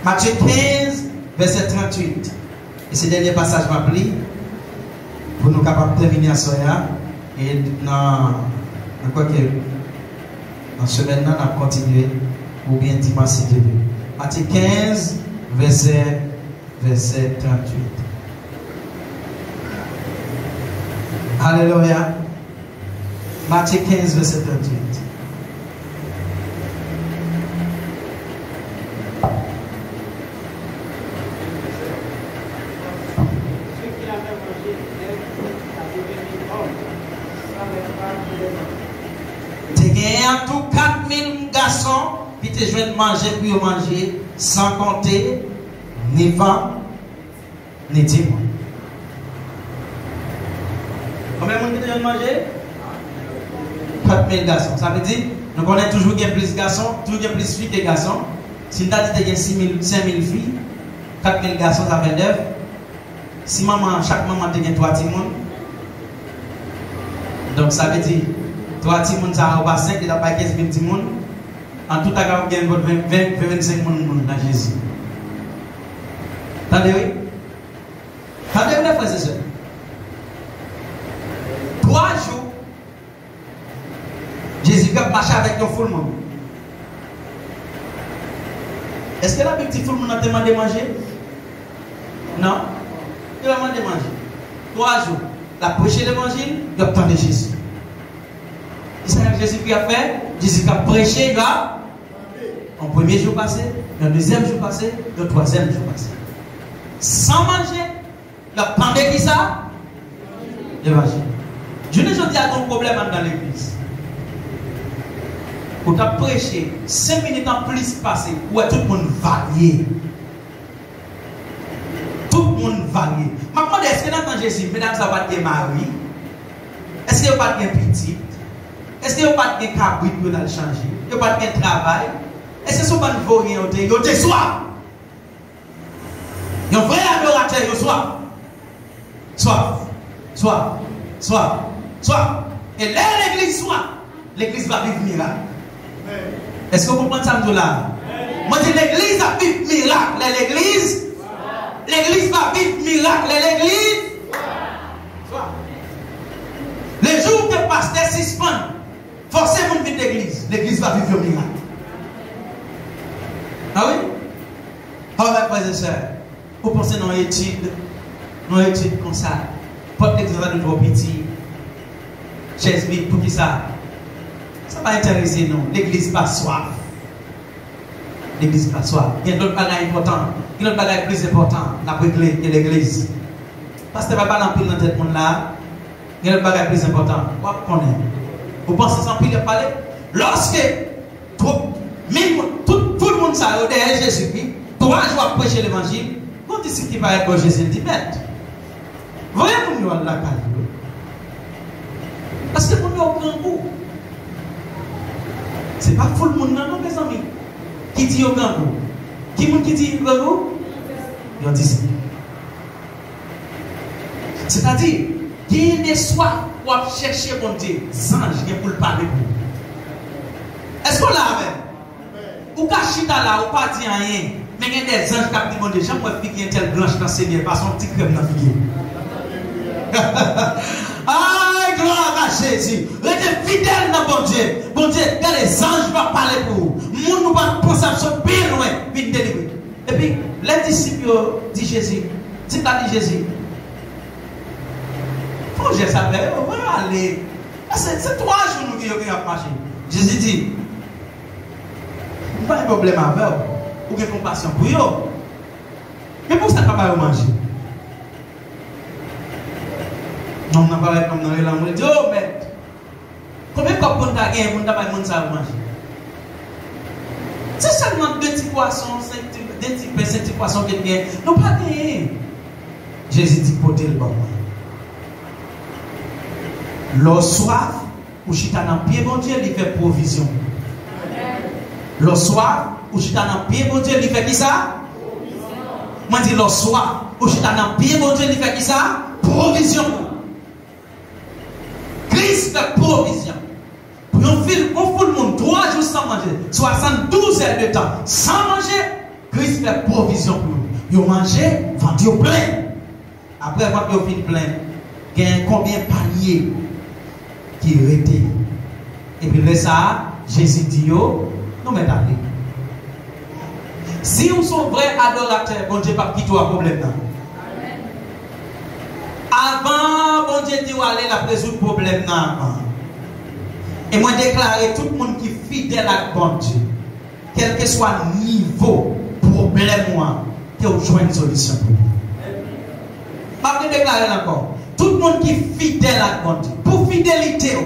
Speaker 1: Matthieu 15, verset 38. Et ce dernier passage m'a pris pour nous capables de terminer à soya. Et dans quoi que dans ce semaine-là, on va continuer ou bien dimanche si Dieu veut. Matthieu 15, verset 38. Alléluia. Matthieu 15, verset 38. En tout 4000 garçons qui te joignent manger pour manger sans compter ni vent ni dimanche. Combien de monde qui te joignent manger? 4000 garçons. Ça veut dire nous connaissons toujours qu'il y a plus de garçons, toujours qu'il y a plus de filles que de garçons. Si nous avons dit 5000 filles, 4000 garçons, ça fait 9. Si chaque maman a 3 petits monde, donc ça veut dire 3 petits monde, ça va pas 5, il n'a pas 15 000 petits monde. En tout cas, vous avez 25 monde dans Jésus. Attendez, oui? Attendez, mes frères et sœurs. Jésus qui a marché avec un full monde. Est-ce que la Bible dit tout le monde a demandé de manger? Non. Il a demandé de manger. 3 jours. Il a prêché l'évangile, il a obtenu Jésus. C'est ça que Jésus qui a fait. Jésus qui a prêché, il a. En premier jour passé, le deuxième jour passé, le troisième jour passé. Sans manger, il a obtenu qui ça? L'évangile. Je ne dis pas ton problème dans l'église. Pour t'as prêché 5 minutes en plus passé, où tout le monde varié. Tout le monde varié. Je me demande, est-ce que dans Jésus, mesdames, ça va être mari? Est-ce qu'il n'y a pas de petit? Est-ce qu'il n'y a pas de cabrit pour le changer? Il n'y a pas de travail? Est-ce que ce n'est pas de vaurien? Il y a soif. Il y a un vrai adorateur, il y a soif. Soif. Soif. Soif. Soif. Et là, l'église soif. L'église va vivre miracle. Est-ce que vous comprenez ça là? Moi, je dis l'église va vivre miracle. L'église va vivre miracle. L'église. Les jours que le pasteur suspend, forcément vivre l'église. L'église va vivre un miracle. Ah oui? Ah ouais, frères et sœurs. Vous pensez dans l'étude comme ça. Pas d'exemple de trop petit. Chaise vide pour qui ça? Ça va intéresser non. L'église pas soif. L'église pas soif. Il y a d'autres bagages importants. Il y a d'autres bagages plus importants après l'église. Parce que pas dans pile dans tête monde là. Il y a d'autres bagages plus importants. Vous pensez sans pile parler? Lorsque tout le monde s'arrête derrière Jésus-Christ, 3 jours à prêcher l'évangile, on dit ce qui va être Jésus dit bête. Voyez comme nous allons la parler. Parce que nous avons un grand goût. Ce n'est pas tout le monde, non, mes amis. Qui dit au grand goût? Qui dit au grand goût? Ils dit ça. C'est-à-dire, il y a des soirs pour chercher mon Dieu, sans anges pour le parler. Est-ce qu'on l'a avec? Ou qu'à chita là, ou pas dire rien. Mais il y a des anges qui ont dit mon Dieu, j'aimerais figuer une telle blanche dans le Seigneur, pas son petit crème dans la figure. Ah, gloire à Jésus. Restez fidèle dans bon Dieu. Bon Dieu, quand les anges vont parler pour vous, nous ne pas penser à ce bien loin, puis délivrer. Et puis, les disciples disent Jésus. Si tu as dit Jésus, faut que je savais, on va aller. C'est 3 jours que nous avons marché. Jésus dit, pas de problème avec vous, ou de compassion pour eux. Mais pour ça, pas manger. Non, on n'a pas comme dans les langues. On dit, oh, mais combien de fois on a gagné, on n'a pas manger? C'est seulement 2 petits poissons, 2 petits poissons qui gagnent. Non, pas gagné. Jésus dit, portez le bon. L'eau soif, ou chita dans le pied, bon Dieu, il fait provision. L'eau soif, ou chita dans le pied, bon Dieu, il fait qui ça? Moi, je dis l'eau soif, ou chita dans le pied, bon Dieu, il fait qui ça? Provision. Christ fait provision. Pour un film, on fout le monde 3 jours sans manger, 72 heures de temps sans manger. Christ fait provision pour nous. Ils mangent, vendu au plein. Après, quand ils finissent plein, il y a combien de paniers qui étaient. Et puis là, ça, Jésus dit, non, mais attendez. Si nous sommes vrais adorateurs, bon Dieu, pas quitter un problème là. Avant, bon Dieu dit, aller la résoudre le problème là. Et moi, déclarer tout le monde qui est fidèle à bon Dieu, quel que soit le niveau, problème, que vous jouez une solution pour vous. Je vais déclarer encore. Tout le monde qui est fidèle à bon Dieu, pour fidélité,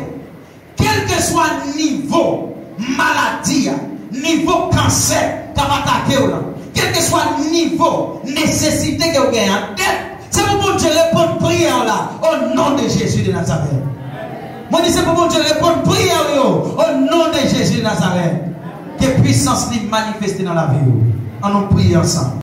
Speaker 1: quel que soit le niveau, maladie, niveau cancer, qui va attaquer, quel que soit le niveau, nécessité que vous avez en tête, c'est pour bon Dieu répondre prière là, au nom de Jésus de Nazareth. Moi, je dis c'est pour bon Dieu répondre prière au nom de Jésus de Nazareth. Que puissance lui manifester dans la vie. On nous prie ensemble.